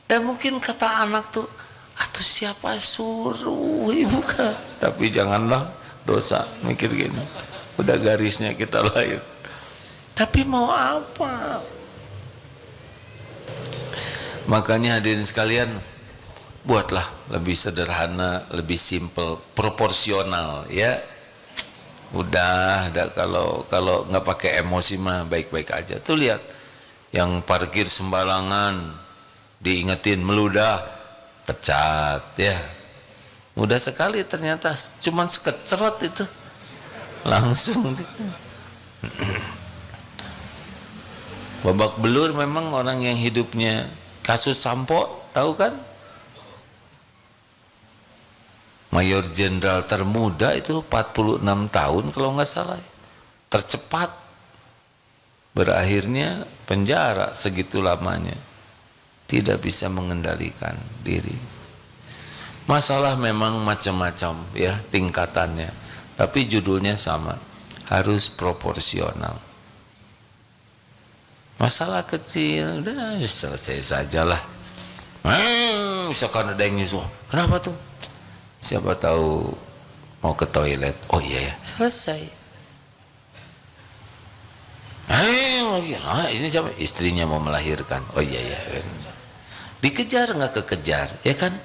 Dan mungkin kata anak tuh, atuh siapa suruh ibu kan? Tapi janganlah dosa mikir gini. Udah garisnya kita lahir. Tapi mau apa? Makanya hadirin sekalian, buatlah lebih sederhana, lebih simple, proporsional ya. Udah kalau nggak pakai emosi mah baik-baik aja. Tuh lihat, yang parkir sembarangan diingetin meludah, pecat ya. Mudah sekali ternyata, cuman sekecrot itu langsung. Babak belur memang orang yang hidupnya. Kasus Sampo, tahu kan? Mayor Jenderal termuda itu 46 tahun kalau nggak salah. Tercepat. Berakhirnya penjara segitu lamanya. Tidak bisa mengendalikan diri. Masalah memang macam-macam ya tingkatannya. Tapi judulnya sama. Harus proporsional. Masalah kecil, udah selesai sajalah. Misalkan ada yang nyusul, kenapa tuh? Siapa tahu mau ke toilet. Oh iya ya, selesai. Ini siapa? Istrinya mau melahirkan. Oh iya ya. Dikejar nggak kekejar, ya kan?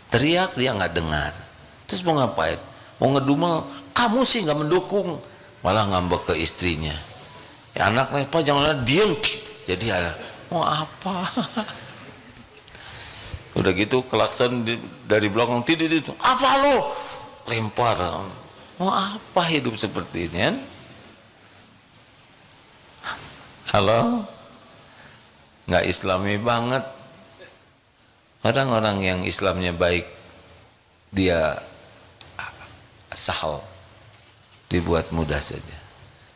Teriak dia nggak dengar. Terus mau ngapain? Mau ngedumel, kamu sih nggak mendukung, malah ngambek ke istrinya. Ya anaknya apa jangan diem. Jadi ada mau apa? Udah gitu klakson dari belakang tidak itu. Apa lo? Lempar. Mau apa hidup seperti ini kan? Halo? Nggak islami banget. Orang-orang yang Islamnya baik dia sahal, dibuat mudah saja.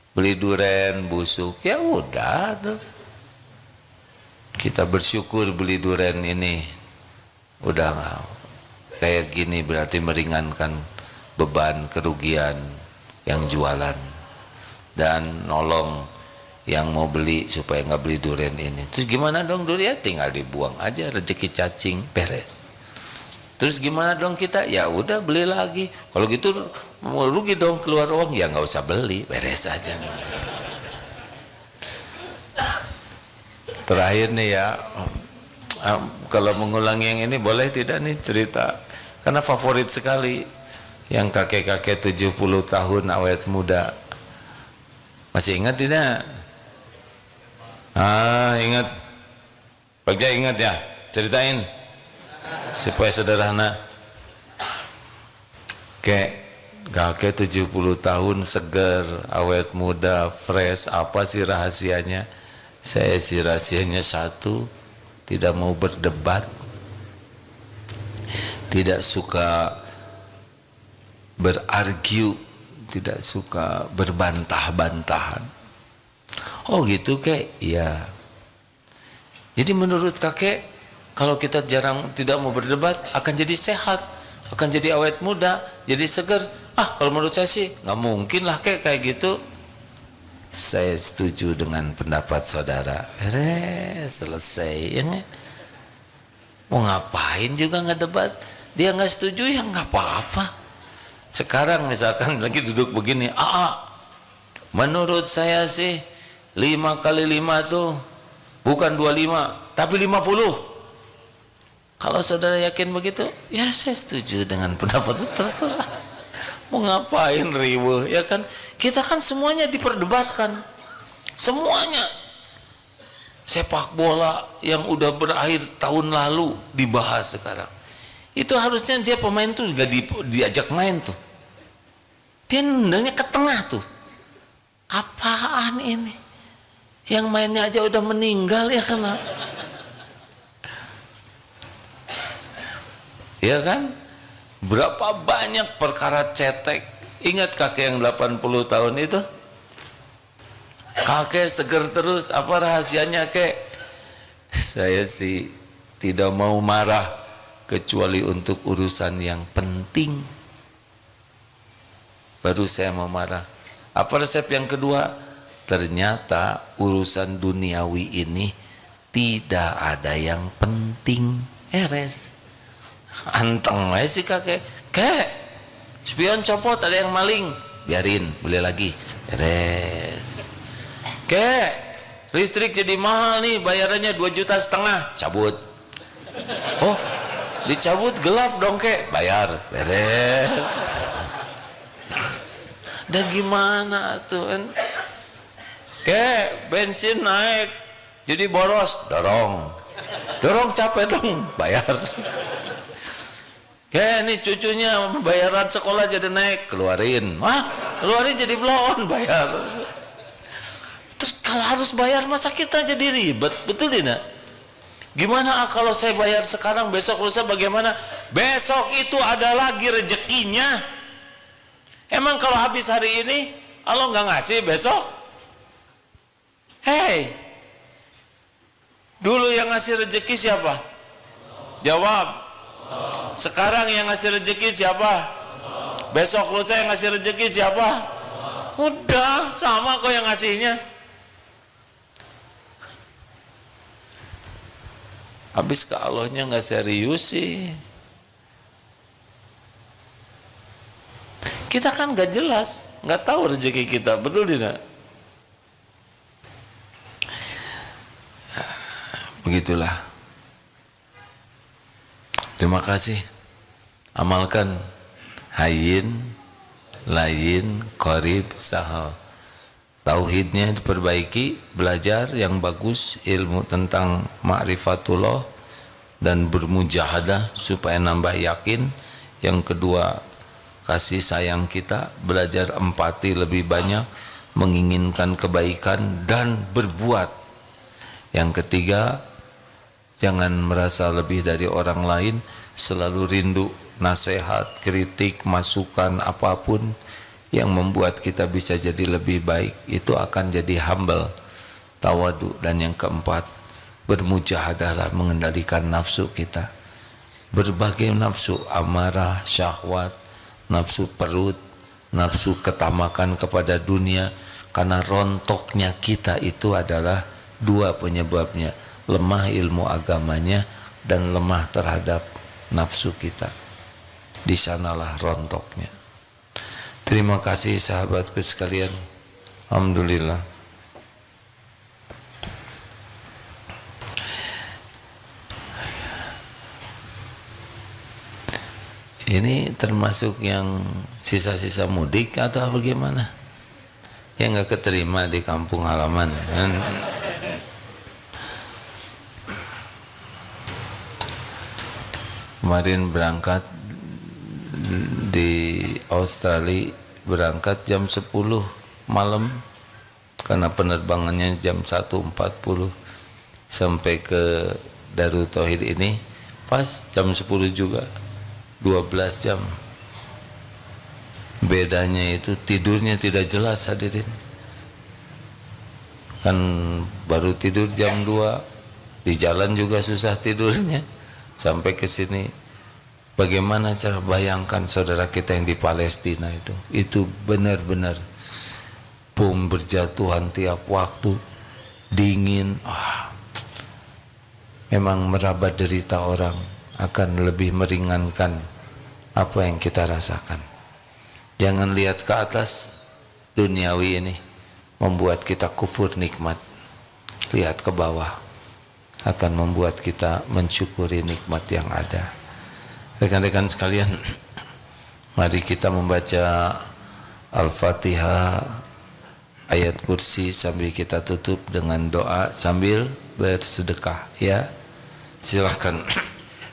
Beli duren busuk, ya udah tuh. Kita bersyukur beli duren ini udah kayak gini, berarti meringankan beban kerugian yang jualan dan nolong yang mau beli supaya nggak beli duren ini. Terus gimana dong durian? Tinggal dibuang aja, rezeki cacing beres. Terus gimana dong kita? Ya udah beli lagi. Kalau gitu mau rugi dong keluar uang, ya nggak usah beli, beres aja. Terakhir nih ya, kalau mengulangi yang ini boleh tidak nih cerita? Karena favorit sekali yang kakek-kakek 70 tahun awet muda. Masih ingat tidak? Ingat. Bagja ingat ya? Ceritain supaya sederhana. Kakek 70 tahun seger, awet muda, fresh. Apa sih rahasianya? Saya sih rahasianya satu, tidak mau berdebat, tidak suka berargu, tidak suka berbantah-bantahan. Oh gitu kek? Iya. Jadi menurut kakek, kalau kita tidak mau berdebat, akan jadi sehat, akan jadi awet muda, jadi seger. Kalau menurut saya sih nggak mungkin lah kayak gitu. Saya setuju dengan pendapat saudara. Selesai ya nggak? Mau ngapain juga nggak debat? Dia nggak setuju ya nggak apa-apa. Sekarang misalkan lagi duduk begini, menurut saya sih 5 kali 5 tuh bukan 25 tapi 50. Kalau saudara yakin begitu, ya saya setuju dengan pendapat itu, terserah. Mau ngapain riweuh ya kan? Kita kan semuanya diperdebatkan. Semuanya. Sepak bola yang udah berakhir tahun lalu dibahas sekarang. Itu harusnya dia pemain tuh gak diajak main tuh. Dia nendangnya ke tengah tuh. Apaan ini? Yang mainnya aja udah meninggal ya kan? Ya kan? Berapa banyak perkara cetek. Ingat kakek yang 80 tahun itu? Kakek seger terus. Apa rahasianya kek? Saya sih tidak mau marah kecuali untuk urusan yang penting. Baru saya mau marah. Apa resep yang kedua? Ternyata urusan duniawi ini tidak ada yang penting. Beres. Anteng aja sih kakek. Spion copot, ada yang maling, biarin, beli lagi, beres. Listrik jadi mahal nih, bayarannya 2,5 juta, cabut. Oh, dicabut gelap dong kek, bayar, beres. Dan gimana tuh kan? Kek, bensin naik, jadi boros, dorong capek dong, bayar. Kayak ini cucunya bayaran sekolah jadi naik, keluarin jadi belum bayar. Terus kalau harus bayar masa kita jadi ribet, betul tidak? Gimana kalau saya bayar sekarang, besok lusa bagaimana? Besok itu ada lagi rezekinya. Emang kalau habis hari ini Allah nggak ngasih besok? Hei, dulu yang ngasih rezeki siapa? Jawab. Sekarang yang ngasih rezeki siapa? Besok lusa yang ngasih rezeki siapa? Udah sama kok yang ngasihnya. Habis ke Allahnya nggak serius sih. Kita kan nggak jelas, nggak tahu rezeki kita, betul tidak? Begitulah. Terima kasih. Amalkan hayyin, layin, qarib, sahal. Tauhidnya diperbaiki, belajar yang bagus, ilmu tentang ma'rifatullah dan bermujahadah supaya nambah yakin. Yang kedua, kasih sayang kita, belajar empati lebih banyak, menginginkan kebaikan dan berbuat. Yang ketiga, jangan merasa lebih dari orang lain, selalu rindu nasihat, kritik, masukan apapun yang membuat kita bisa jadi lebih baik, itu akan jadi humble, tawadu. Dan yang keempat, bermujahadalah mengendalikan nafsu kita. Berbagai nafsu, amarah, syahwat, nafsu perut, nafsu ketamakan kepada dunia. Karena rontoknya kita itu adalah dua penyebabnya, lemah ilmu agamanya dan lemah terhadap nafsu kita. Di sanalah rontoknya. Terima kasih sahabatku sekalian. Alhamdulillah. Ini termasuk yang sisa-sisa mudik atau bagaimana? Yang nggak keterima di kampung halaman. Kemarin berangkat di Australia, berangkat jam 10 malam karena penerbangannya jam 1.40 sampai ke Darut Tauhid ini pas jam 10 juga, 12 jam. Bedanya itu tidurnya tidak jelas, hadirin. Kan baru tidur jam 2, di jalan juga susah tidurnya. Sampai ke sini, bagaimana cara bayangkan saudara kita yang di Palestina itu benar-benar bom berjatuhan tiap waktu, dingin, memang meraba derita orang akan lebih meringankan apa yang kita rasakan. Jangan lihat ke atas, duniawi ini membuat kita kufur nikmat. Lihat ke bawah, akan membuat kita mensyukuri nikmat yang ada. Rekan-rekan sekalian, mari kita membaca Al-Fatihah, ayat kursi sambil kita tutup dengan doa sambil bersedekah, ya. Silahkan.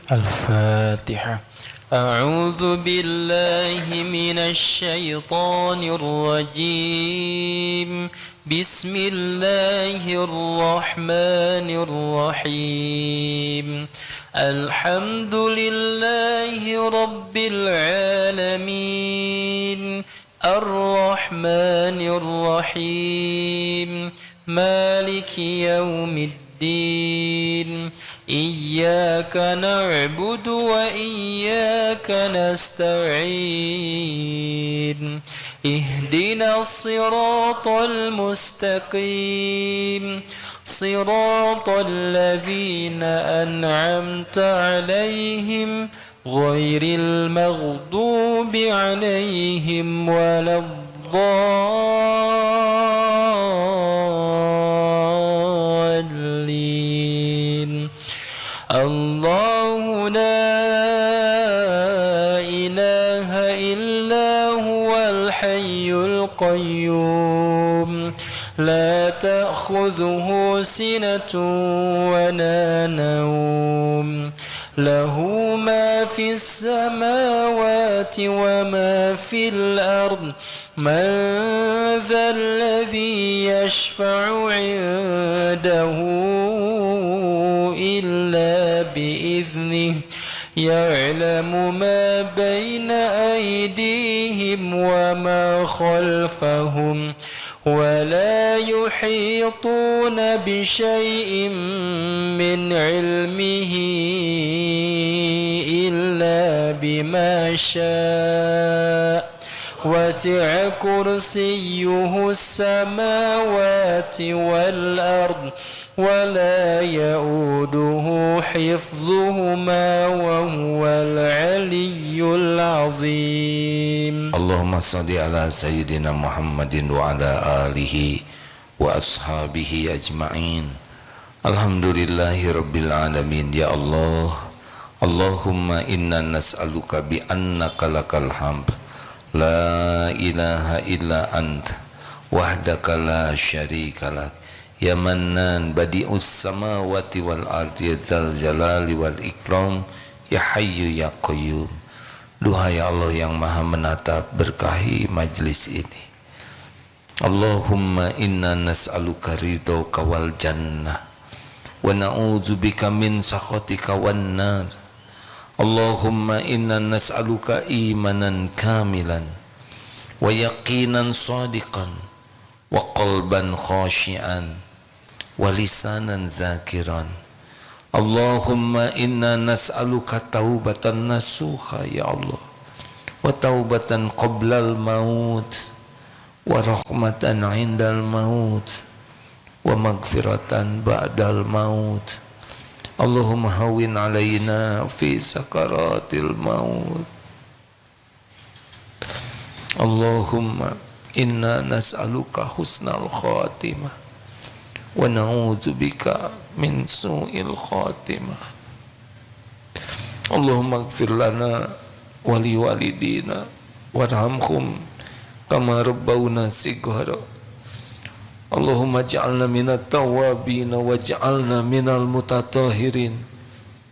Al-Fatihah. A'udzu billahi minasy syaithanir rajim. Bismillahirrahmanirrahim. Alhamdulillahi rabbil alamin. Ar-Rahmanir-Rahim. Maliki yaumiddin. Iyyaka na'budu wa iyyaka nasta'in. Ihdinas siratal mustaqim. Siratal ladzina an'amta 'alaihim ghairil maghdubi 'alaihim waladdallin. Allahu وهو الحي القيوم لا تأخذه سنة ولا نوم له ما في السماوات وما في الأرض من ذا الذي يشفع عنده إلا بإذنه يعلم ما بين أيديهم وما خلفهم ولا يحيطون بشيء من علمه إلا بما شاء وسع كرسيه السماوات والأرض ولا يؤوده حفظهما وهو العلي العظيم. اللهم صل على سيدنا محمد وعلى آله وأصحابه أجمعين. الحمدلله رب العالمين. يا الله اللهم إنا نسألك بأنك لك الحمد لا إله إلا أنت وحدك لا شريك لك Ya Mannan badi'us samawati wal ardi dzal jalali wal ikram ya hayyu ya qayyum. Duhai Allah yang maha menatap, berkahi majlis ini. Allahumma inna nas'aluka ridhaka wal jannah wa na'udzubika min sakhatika wan nar. Allahumma inna nas'aluka imanan kamilan wa yaqinan sadiqan wa qalban khashi'an walisanan zakiran. Allahumma inna nas'aluka taubatan nasuha ya Allah wa taubatan qablal maut wa rahmatan indal maut wa magfiratan ba'dal maut. Allahumma hawin alaina fi sakaratil maut. Allahumma inna nas'aluka husnal khatimah wa na'udzubika min su'il khatimah. Allahumma ighfir lana wa liwalidina warhamhum kama rabbawna shighara. Allahumma ij'alna minat tawwabin waj'alna minal mutatahhirin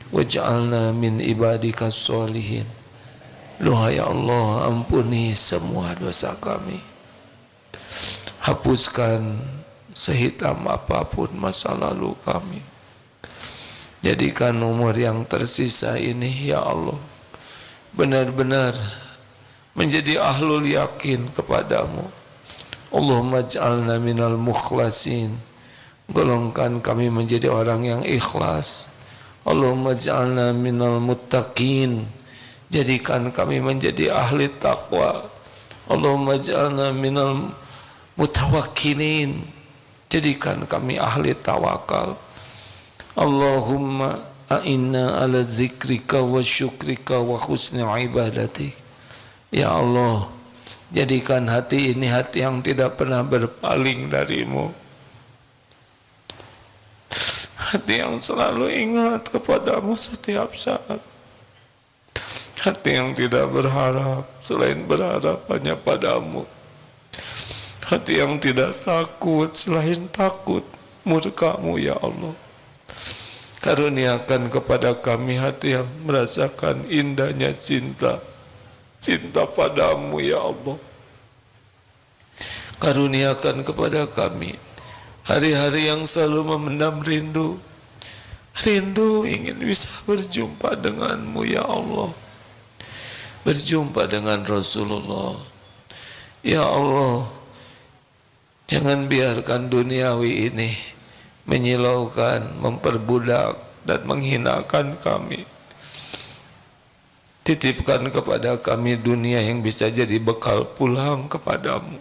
waj'alna min ibadika sholihin. Duhai Allah, ampuni semua dosa kami, hapuskan sehitam apapun masa lalu kami. Jadikan umur yang tersisa ini ya Allah benar-benar menjadi ahlul yakin kepadamu. Allahumma ij'alna minal mukhlasin, golongkan kami menjadi orang yang ikhlas. Allahumma ij'alna minal muttaqin, jadikan kami menjadi ahli taqwa. Allahumma ij'alna minal mutawakkilin, jadikan kami ahli tawakal. Allahumma a'inna ala dzikrika wa syukrika wa husni ibadatik. Ya Allah, jadikan hati ini hati yang tidak pernah berpaling darimu, hati yang selalu ingat kepadamu setiap saat, hati yang tidak berharap selain berharap hanya padamu, hati yang tidak takut selain takut murkamu ya Allah. Karuniakan kepada kami hati yang merasakan indahnya cinta padamu ya Allah. Karuniakan kepada kami hari-hari yang selalu memendam rindu ingin bisa berjumpa denganmu ya Allah, berjumpa dengan Rasulullah ya Allah. Jangan biarkan duniawi ini menyilaukan, memperbudak dan menghinakan kami. Titipkan kepada kami dunia yang bisa jadi bekal pulang kepadamu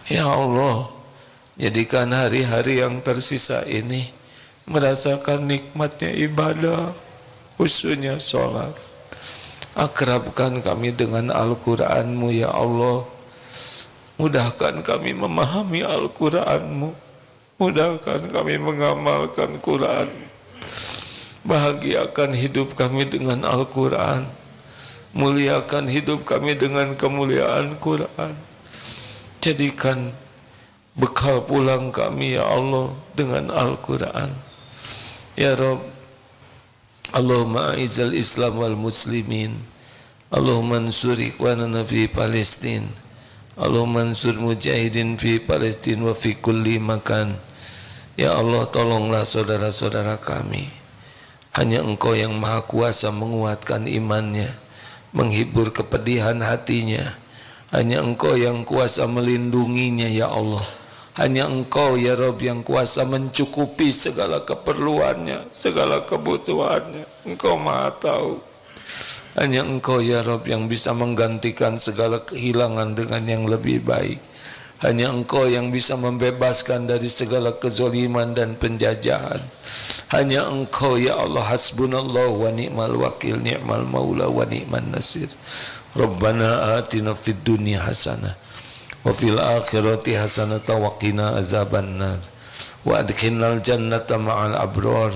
ya Allah. Jadikan hari-hari yang tersisa ini merasakan nikmatnya ibadah, khususnya sholat. Akrabkan kami dengan Al-Quranmu ya Allah. Mudahkan kami memahami Al-Quranmu, mudahkan kami mengamalkan Quran. Bahagiakan hidup kami dengan Al-Quran. Muliakan hidup kami dengan kemuliaan Quran. Jadikan bekal pulang kami ya Allah dengan Al-Quran. Ya Rabb, Allahumma a'izzal Islam wal muslimin, Allahumma ansur ikhwanana fi Palestin, Allahumma ansur mujahidin fi Palestin wa fi kulli makan. Ya Allah, tolonglah saudara-saudara kami. Hanya Engkau yang maha kuasa menguatkan imannya, menghibur kepedihan hatinya. Hanya Engkau yang kuasa melindunginya ya Allah. Hanya Engkau ya Rabb yang kuasa mencukupi segala keperluannya, segala kebutuhannya. Engkau maha tahu. Hanya Engkau ya Rabb yang bisa menggantikan segala kehilangan dengan yang lebih baik. Hanya Engkau yang bisa membebaskan dari segala kezaliman dan penjajahan. Hanya Engkau ya Allah, hasbunallah wa ni'mal wakil, ni'mal maula wa ni'man nasir. Rabbana atina fid dunya hasanah wa fil akhirati hasanah wa qina azabannar wa adkhilnal jannata ma'al abrar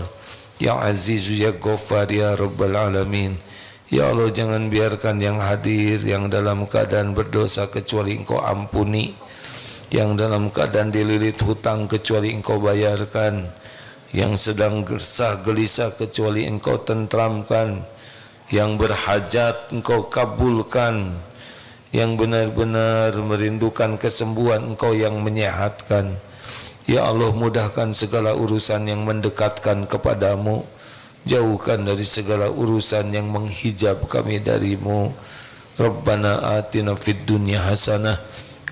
ya azizu ya ghaffar ya rabbal alamin. Ya Allah, jangan biarkan yang hadir yang dalam keadaan berdosa kecuali Engkau ampuni, yang dalam keadaan dililit hutang kecuali Engkau bayarkan, yang sedang gersah gelisah kecuali Engkau tentramkan, yang berhajat Engkau kabulkan, yang benar-benar merindukan kesembuhan Engkau yang menyehatkan. Ya Allah, mudahkan segala urusan yang mendekatkan kepadamu, jauhkan dari segala urusan yang menghijab kami darimu. Rabbana atina fid dunya hasanah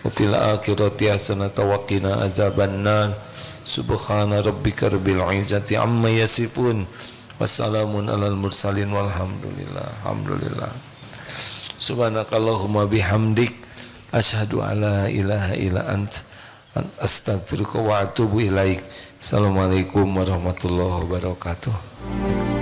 wa fil akhirati hasanah wa qina azabannar. Subhana rabbika rabbil izzati amma yasifun, wassalamun alal mursalin walhamdulillah. Alhamdulillah. Subhanakallahumma bihamdik, asyhadu alla ilaha illa ant, astaghfiruka wa atubu ilaik. Assalamualaikum warahmatullahi wabarakatuh.